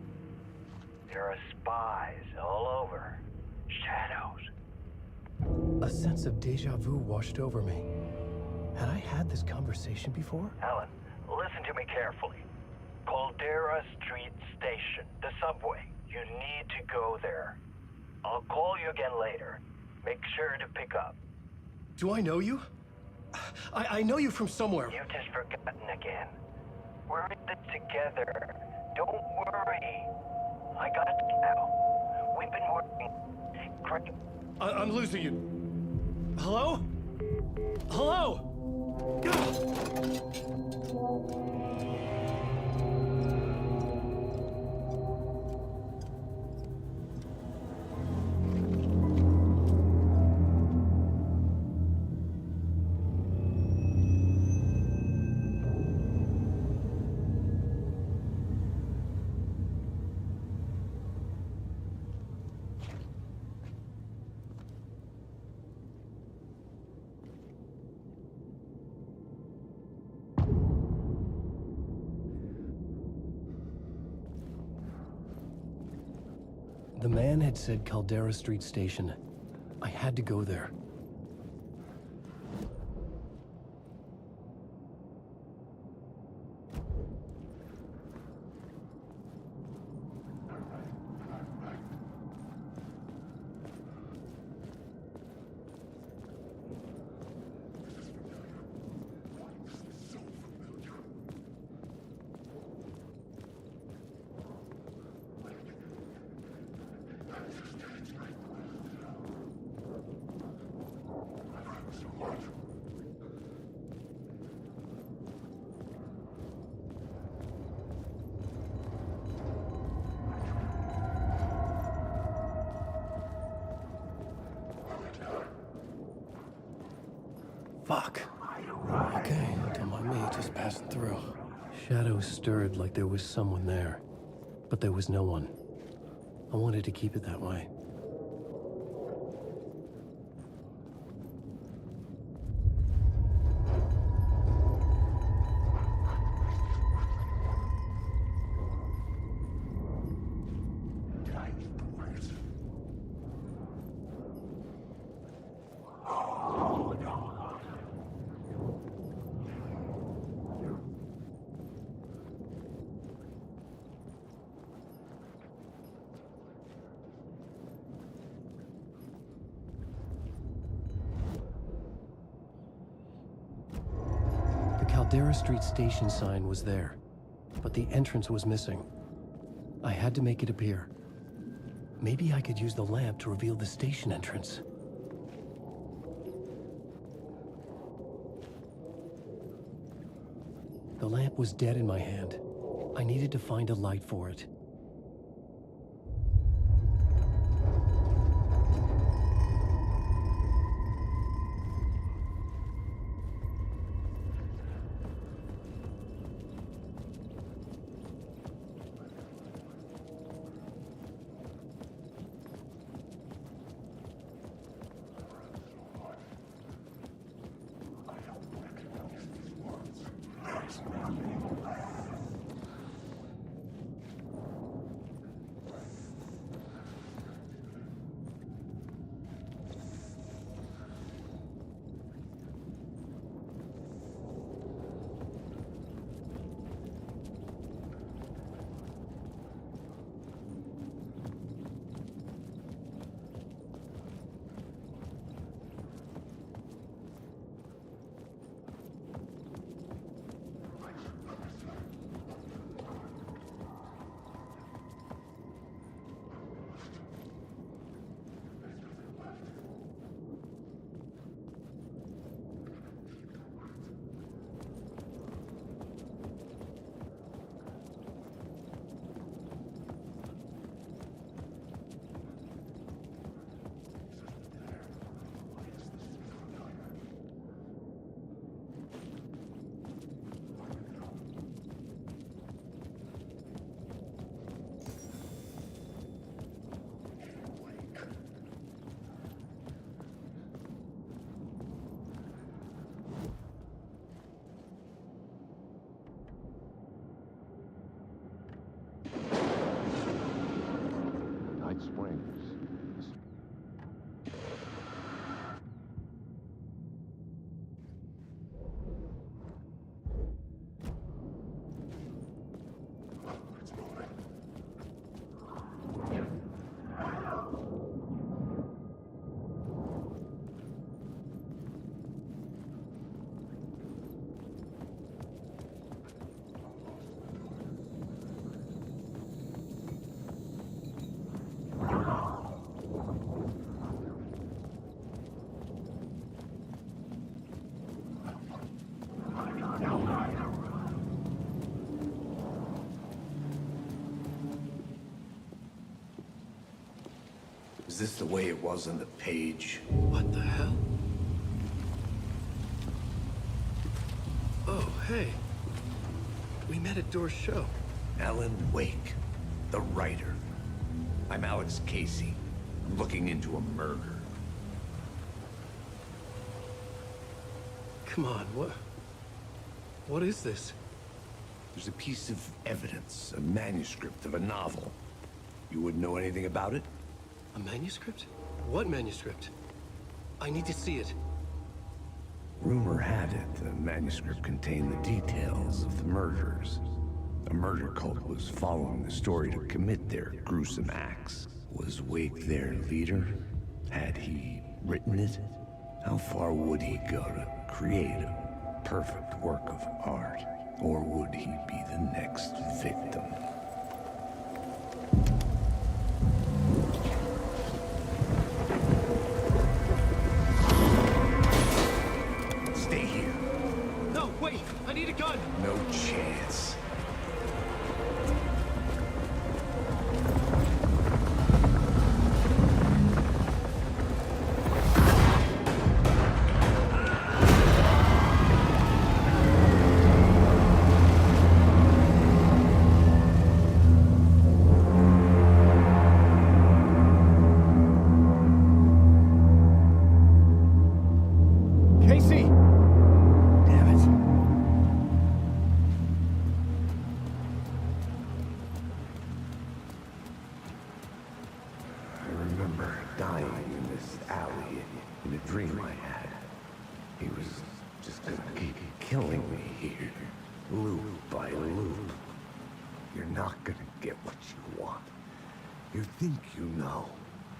There are spies all over. Shadows. A sense of deja vu washed over me. Had I had this conversation before? Alan, listen to me carefully. Caldera Street Station, the subway. You need to go there. I'll call you again later. Make sure to pick up. Do I know you? I know you from somewhere. You've just forgotten again. We're in this together. Don't worry. I got you now. We've been working. Great. I'm losing you. Hello? Hello? The man had said Caldera Street Station. I had to go there. Fuck. Okay, don't mind me, just passing through. Shadows stirred like there was someone there, but there was no one. I wanted to keep it that way. Caldera Street Station sign was there, but the entrance was missing. I had to make it appear. Maybe I could use the lamp to reveal the station entrance. The lamp was dead in my hand. I needed to find a light for it. Springs. Is this the way it was on the page? What the hell? Oh, hey. We met at Door's show. Alan Wake, the writer. I'm Alex Casey. I'm looking into a murder. Come on, what is this? There's a piece of evidence, a manuscript of a novel. You wouldn't know anything about it? A manuscript? What manuscript? I need to see it. Rumor had it the manuscript contained the details of the murders. A murder cult was following the story to commit their gruesome acts. Was Wake their leader? Had he written it? How far would he go to create a perfect work of art? Or would he be the next victim? Stay here. No, wait! I need a gun! No chance. Casey! Damn it. I remember dying in this alley in a dream I had. He was just gonna keep killing me here, loop by loop. You're not gonna get what you want. You think you know.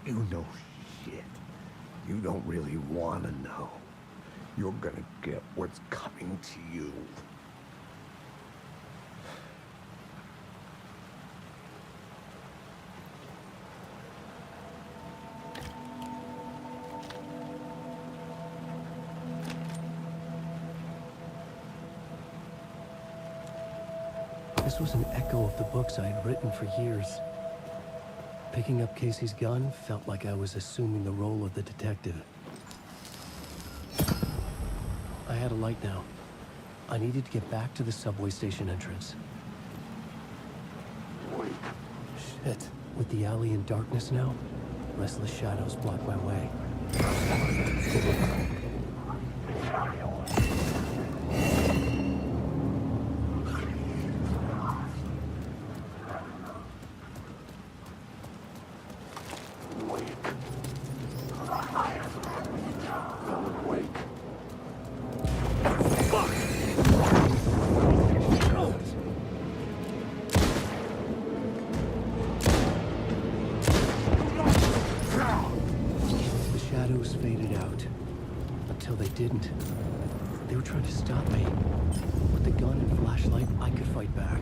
You know shit. You don't really want to know. You're gonna get what's coming to you. This was an echo of the books I had written for years. Picking up Casey's gun felt like I was assuming the role of the detective. I had a light now. I needed to get back to the subway station entrance. Shit. With the alley in darkness now, restless shadows block my way. The shadows faded out. Until they didn't. They were trying to stop me. With the gun and flashlight, I could fight back.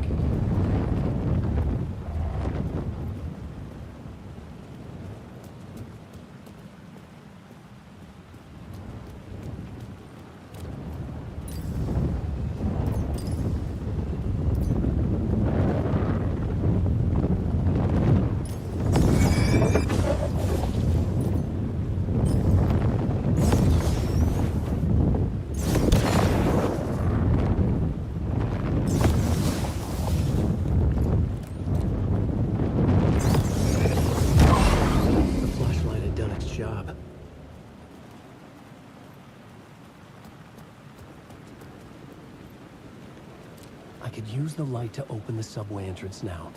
The flashlight had done its job. I could use the light to open the subway entrance now.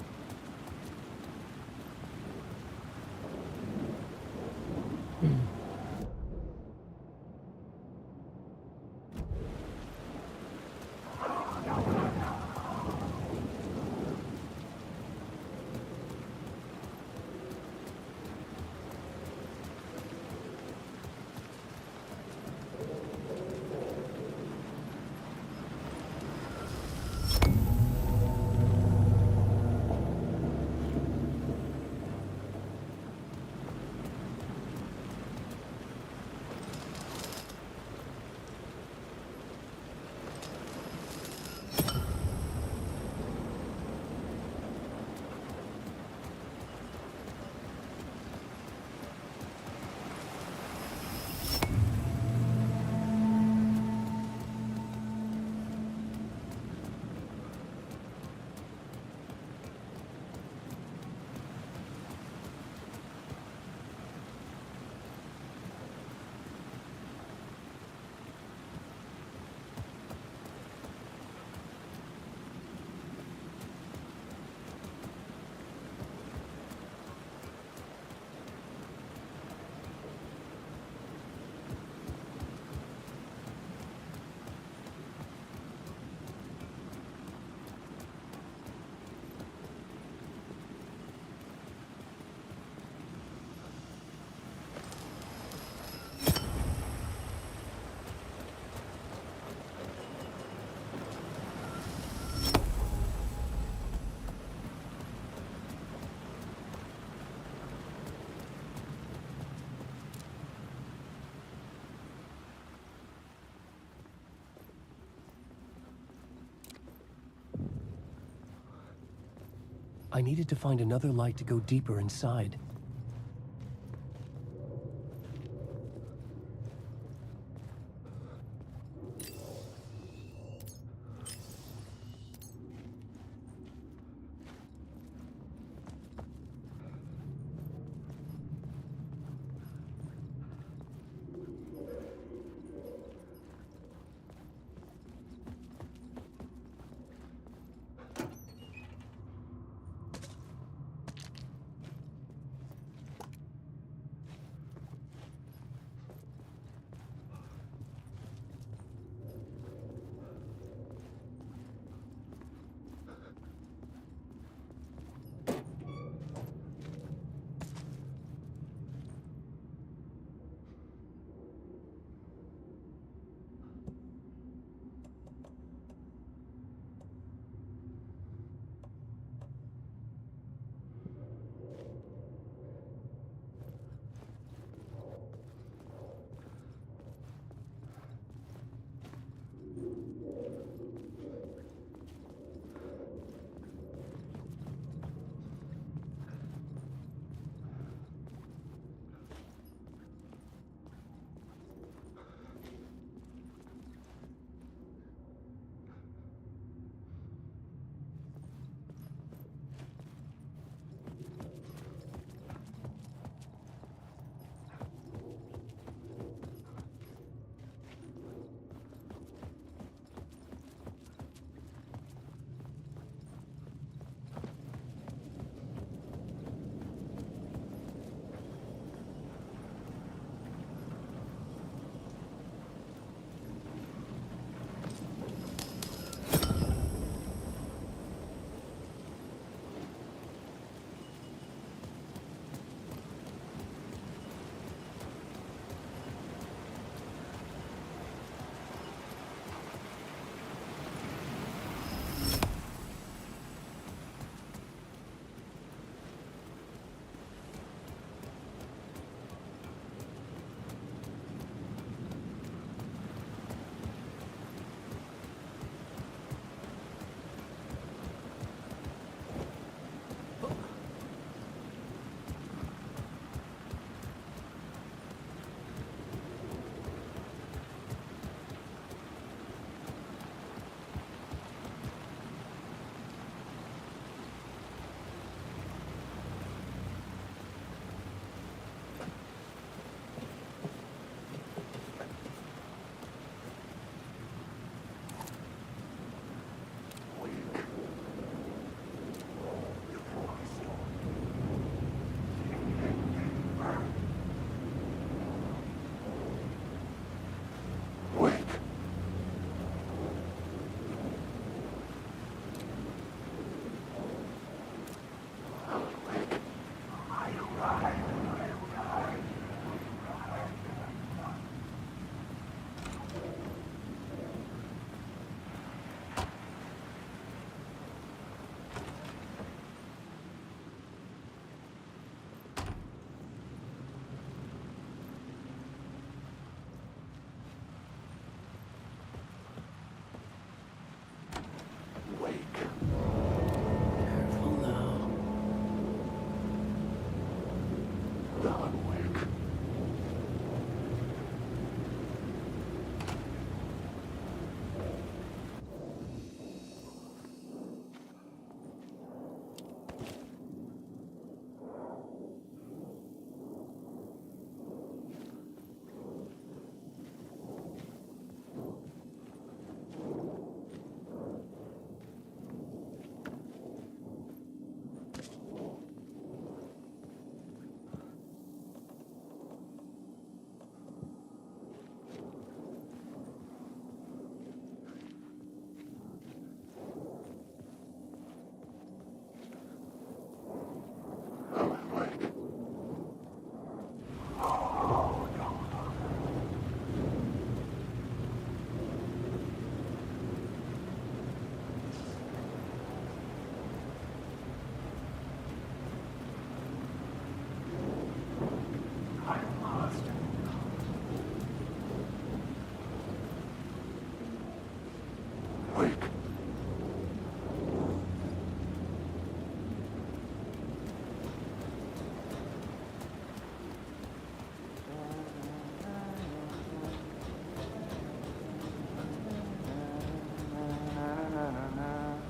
I needed to find another light to go deeper inside.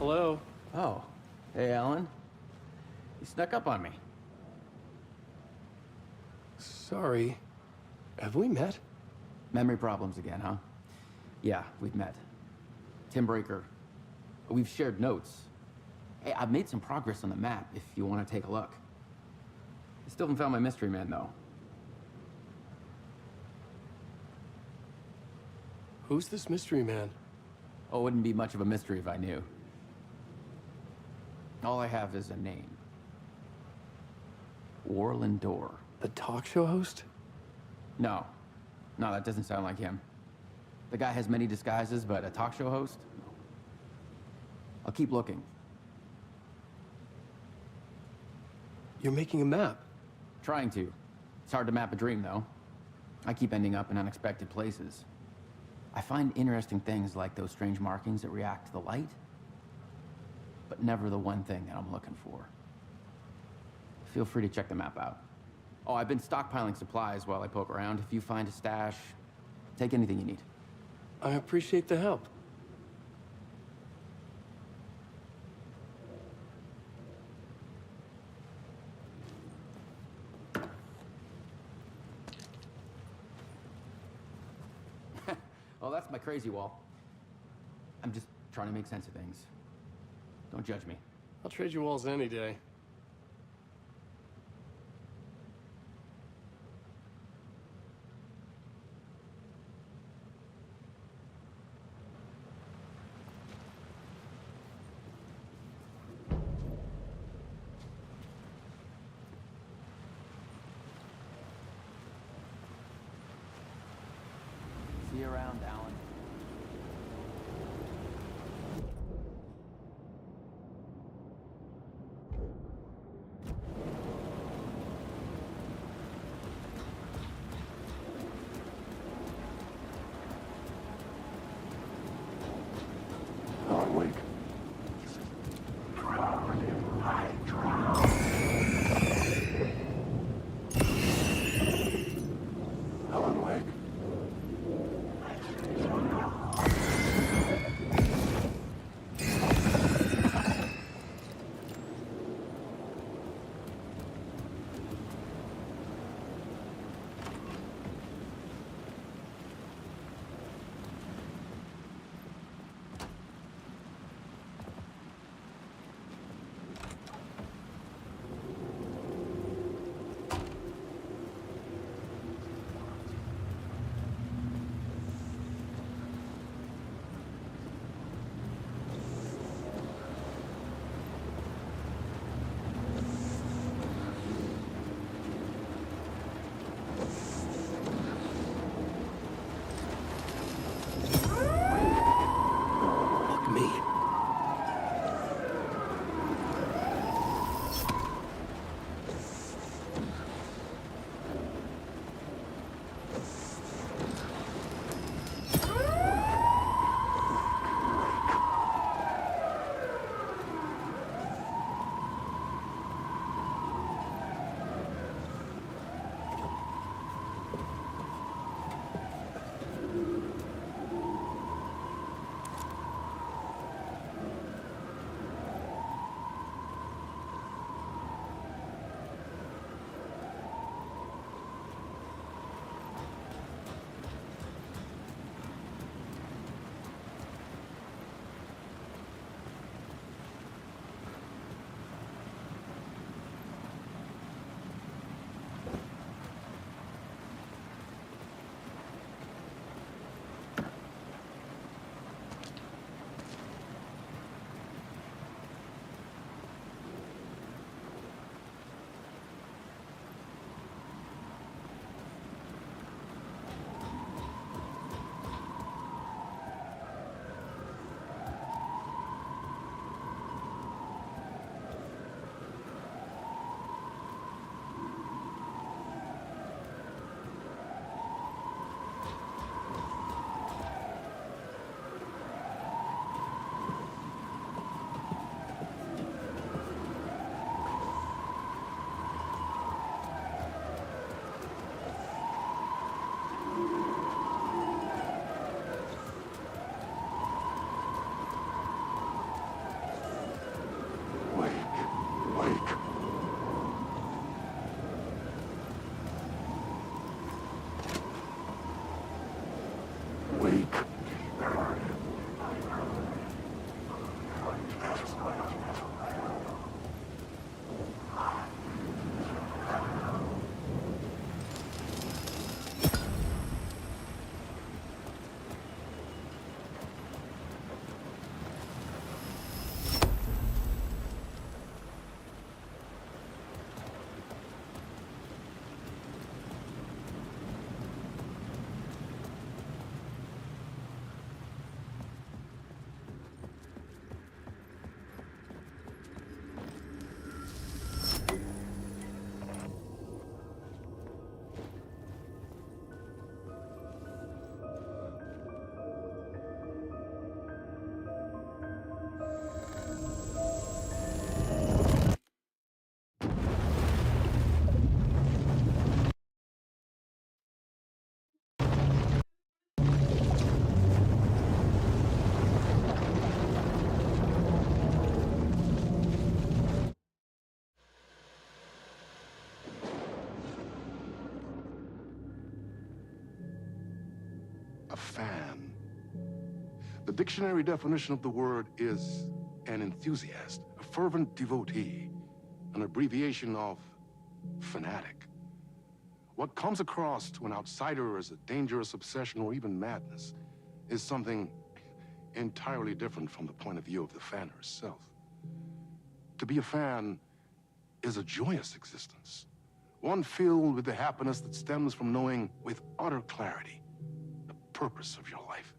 Hello? Oh. Hey, Alan. You snuck up on me. Sorry. Have we met? Memory problems again, huh? Yeah, we've met. Tim Breaker. We've shared notes. Hey, I've made some progress on the map if you want to take a look. I still haven't found my mystery man, though. Who's this mystery man? Oh, it wouldn't be much of a mystery if I knew. All I have is a name. Warlin Door. The talk show host? No. No, that doesn't sound like him. The guy has many disguises, but a talk show host? No. I'll keep looking. You're making a map. Trying to. It's hard to map a dream, though. I keep ending up in unexpected places. I find interesting things like those strange markings that react to the light, but never the one thing that I'm looking for. Feel free to check the map out. Oh, I've been stockpiling supplies while I poke around. If you find a stash, take anything you need. I appreciate the help. Well, that's my crazy wall. I'm just trying to make sense of things. Don't judge me. I'll trade you walls any day. See you around, Alan. Alan Wake. Alan Wake. fan. The dictionary definition of the word is an enthusiast, a fervent devotee, an abbreviation of fanatic. What comes across to an outsider as a dangerous obsession or even madness is something entirely different from the point of view of the fan herself. To be a fan is a joyous existence, one filled with the happiness that stems from knowing with utter clarity the purpose of your life.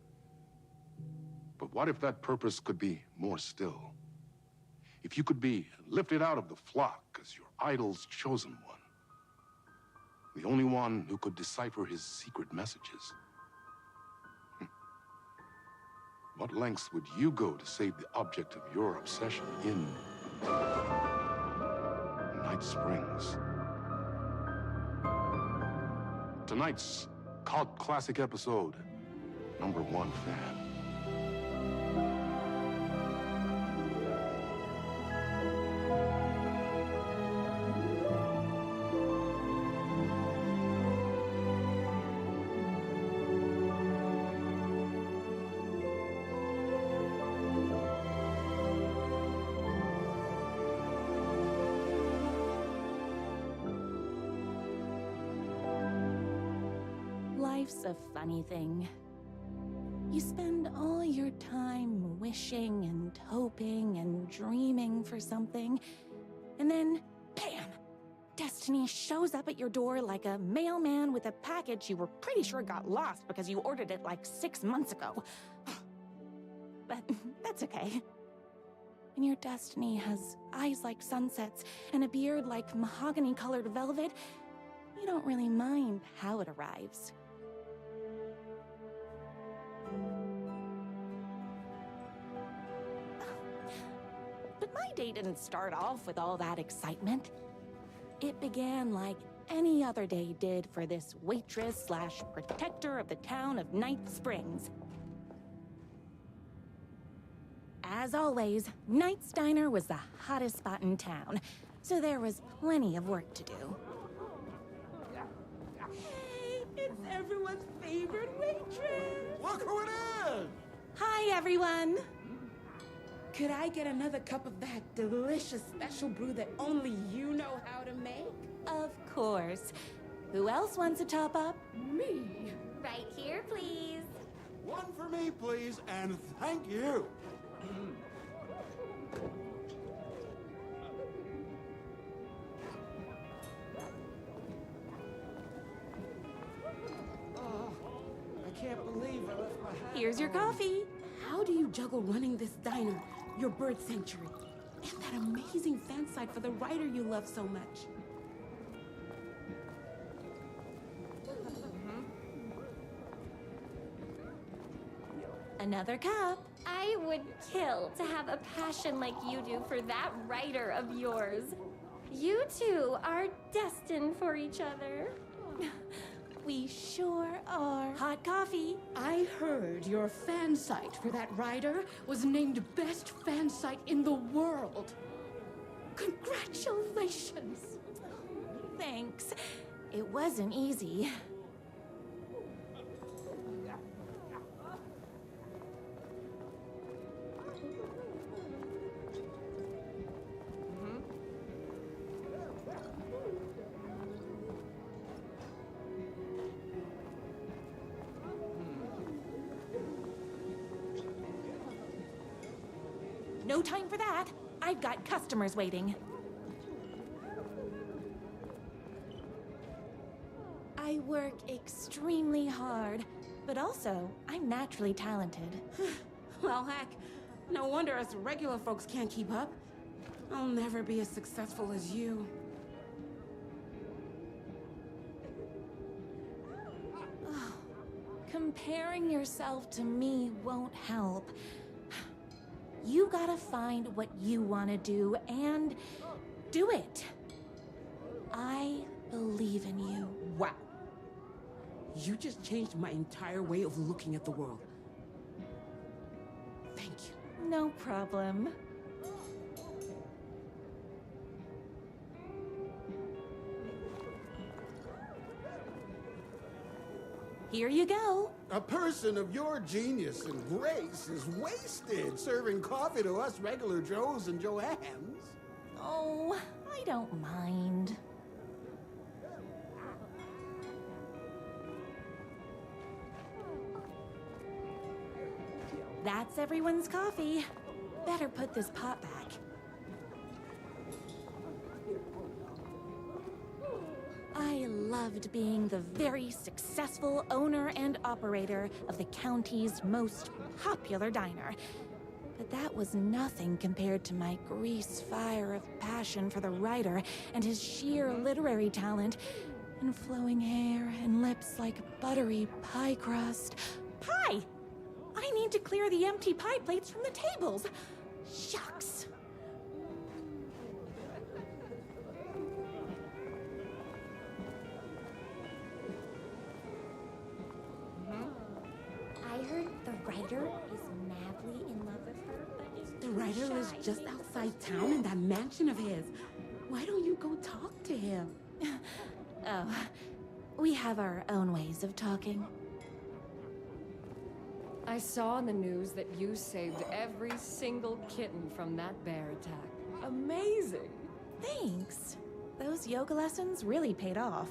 But what if that purpose could be more still? If you could be lifted out of the flock as your idol's chosen one, the only one who could decipher his secret messages. What lengths would you go to save the object of your obsession in Night Springs? Tonight's cult classic episode, number 1 fan. Life's a funny thing. You spend all your time wishing and hoping and dreaming for something, and then, bam! Destiny shows up at your door like a mailman with a package you were pretty sure got lost because you ordered it like 6 months ago. But that's okay. When your destiny has eyes like sunsets and a beard like mahogany-colored velvet, you don't really mind how it arrives. But my day didn't start off with all that excitement. It began like any other day did for this waitress/protector of the town of Night Springs. As always, Knight's Diner was the hottest spot in town, so there was plenty of work to do. Hey, it's everyone's favorite waitress! Look who it is! Hi, everyone! Could I get another cup of that delicious special brew that only you know how to make? Of course. Who else wants a top up? Me. Right here, please. One for me, please, and thank you. Oh, I can't believe I left my hat. Here's your coffee. How do you juggle running this diner, your bird sanctuary, and that amazing fan site for the writer you love so much? Another cup. I would kill to have a passion like you do for that writer of yours. You two are destined for each other. We sure are. Hot coffee. I heard your fan site for that writer was named best fan site in the world. Congratulations. Thanks. It wasn't easy. No time for that. I've got customers waiting. I work extremely hard, but also I'm naturally talented. Well, heck, no wonder us regular folks can't keep up. I'll never be as successful as you. Comparing yourself to me won't help. You gotta find what you want to do and do it. I believe in you. Wow. You just changed my entire way of looking at the world. Thank you. No problem. Here you go. A person of your genius and grace is wasted serving coffee to us regular Joes and Joannes. Oh, I don't mind. That's everyone's coffee. Better put this pot back. I loved being the very successful owner and operator of the county's most popular diner. But that was nothing compared to my grease fire of passion for the writer and his sheer literary talent, and flowing hair and lips like buttery pie crust. Pie! I need to clear the empty pie plates from the tables. Shucks. I heard the writer is madly in love with her, but is The writer lives just outside town in that mansion of his. Why don't you go talk to him? Oh, we have our own ways of talking. I saw in the news that you saved every single kitten from that bear attack. Amazing! Thanks. Those yoga lessons really paid off.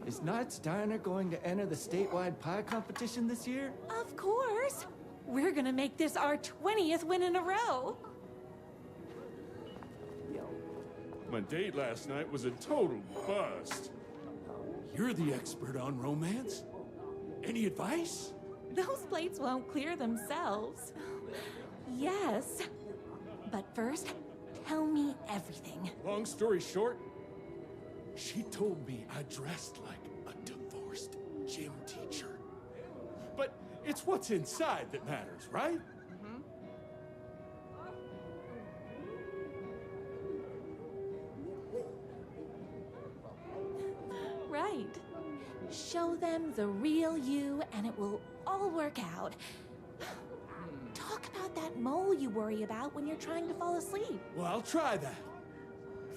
Is Knight's Diner going to enter the statewide pie competition this year? Of course! We're gonna make this our 20th win in a row! My date last night was a total bust. You're the expert on romance. Any advice? Those plates won't clear themselves. Yes. But first, tell me everything. Long story short, she told me I dressed like a divorced gym teacher. But it's what's inside that matters, right? Right. Show them the real you and it will all work out. Talk about that mole you worry about when you're trying to fall asleep. Well, I'll try that.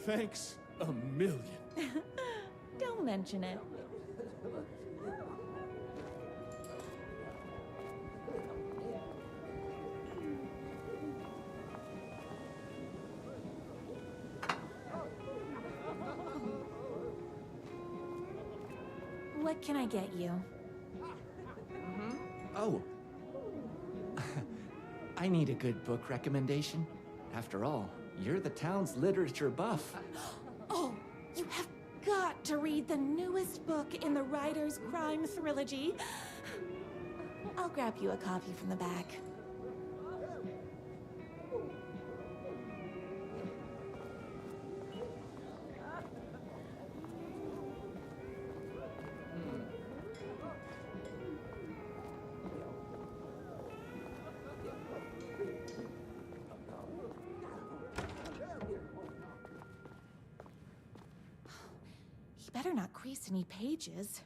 Thanks a million. Don't mention it. What can I get you? Oh. I need a good book recommendation. After all, you're the town's literature buff. Oh, you have got to read the newest book in the Writer's Crime Trilogy. I'll grab you a copy from the back. Better not crease any pages.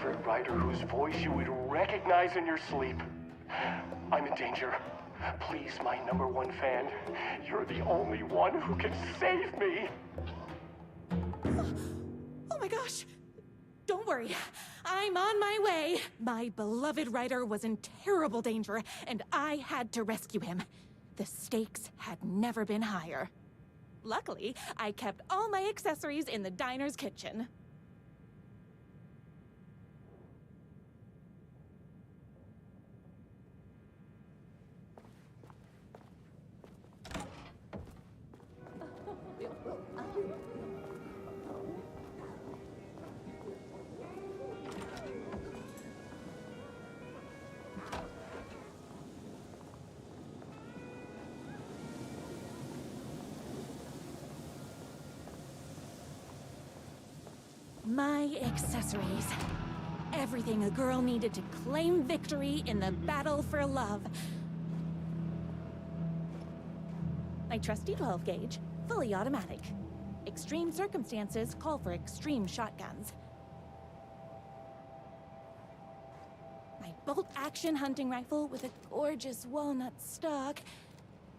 feathered rider whose voice you would recognize in your sleep. I'm in danger. Please, my #1 fan, you're the only one who can save me. Oh my gosh! Don't worry, I'm on my way. My beloved rider was in terrible danger, and I had to rescue him. The stakes had never been higher. Luckily, I kept all my accessories in the diner's kitchen. My accessories. Everything a girl needed to claim victory in the battle for love. My trusty 12 gauge, fully automatic. Extreme circumstances call for extreme shotguns. My bolt-action hunting rifle with a gorgeous walnut stock.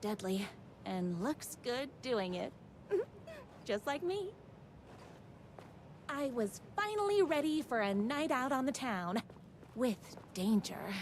Deadly, and looks good doing it. Just like me. I was finally ready for a night out on the town. With danger.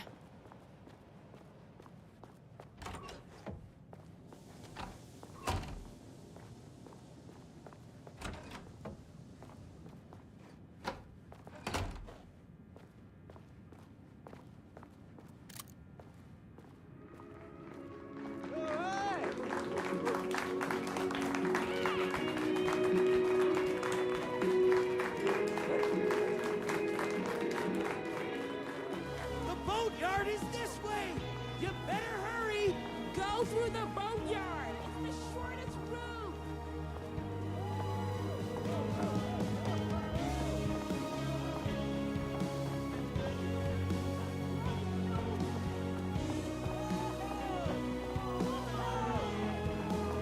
Through the boatyard! It's the shortest route!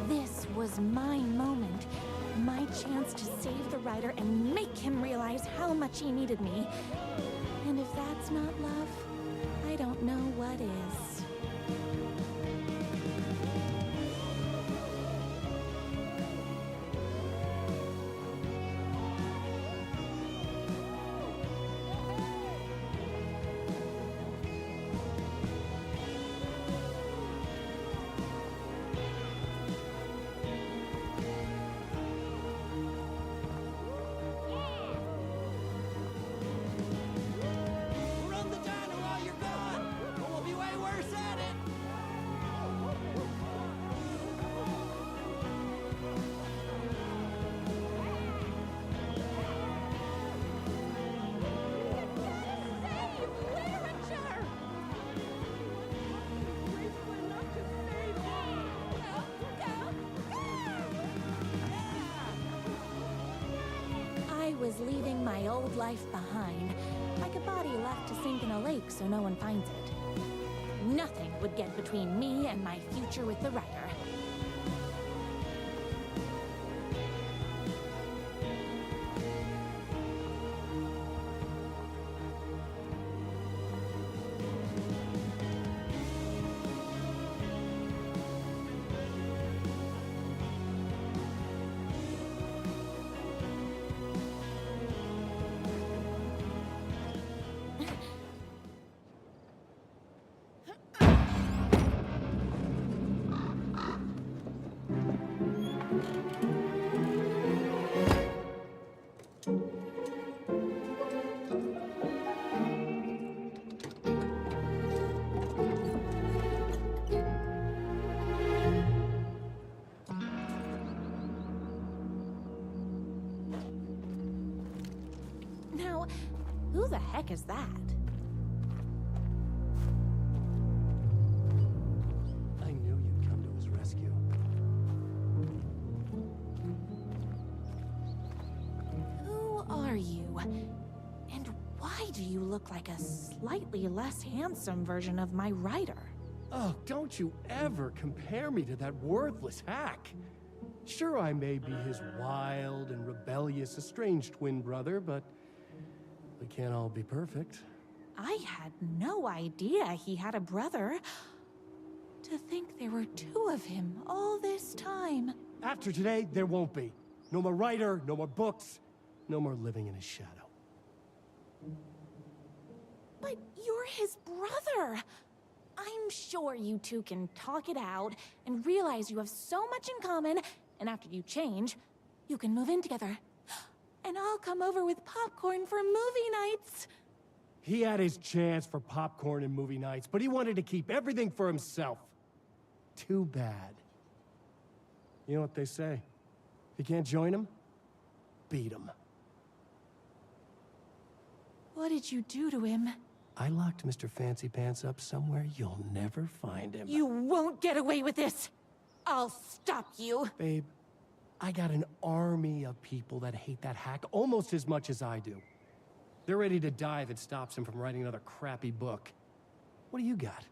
This was my moment. My chance to save the rider and make him realize how much he needed me. And if that's not love, I don't know what is. I was leaving my old life behind, like a body left to sink in a lake so no one finds it. Nothing would get between me and my future with the rider. Now, who the heck is that? I knew you'd come to his rescue. Who are you? And why do you look like a slightly less handsome version of my rider? Oh, don't you ever compare me to that worthless hack. Sure, I may be his wild and rebellious estranged twin brother, but We can't all be perfect. I had no idea he had a brother. To think there were two of him all this time. After today, there won't be. No more writer, no more books, no more living in his shadow. But you're his brother. I'm sure you two can talk it out and realize you have so much in common, and after you change, you can move in together. And I'll come over with popcorn for movie nights. He had his chance for popcorn and movie nights, but he wanted to keep everything for himself. Too bad. You know what they say? If you can't join him, beat him. What did you do to him? I locked Mr. Fancy Pants up somewhere you'll never find him. You won't get away with this! I'll stop you! Babe, I got an army of people that hate that hack almost as much as I do. They're ready to die if it stops him from writing another crappy book. What do you got?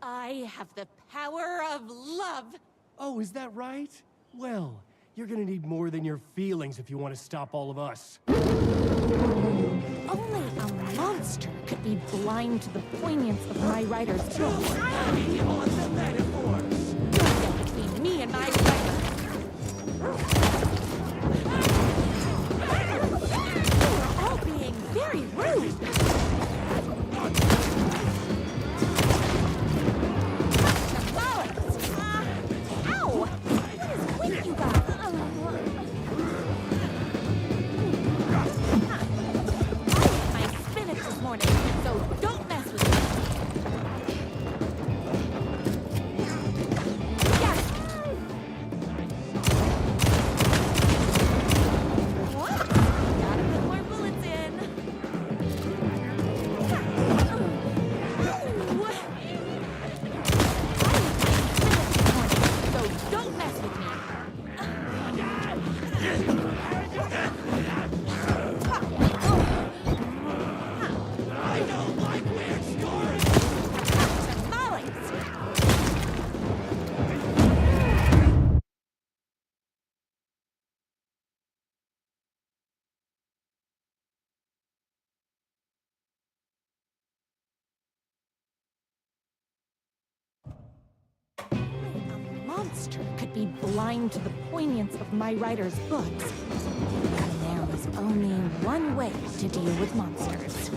I have the power of love! Oh, is that right? Well, you're gonna need more than your feelings if you want to stop all of us. Only a monster could be blind to the poignance of my writer's book. He wants the metaphors! Don't get between me and my writer! You're all being very rude! Could be blind to the poignance of my writer's books. And there was only one way to deal with monsters.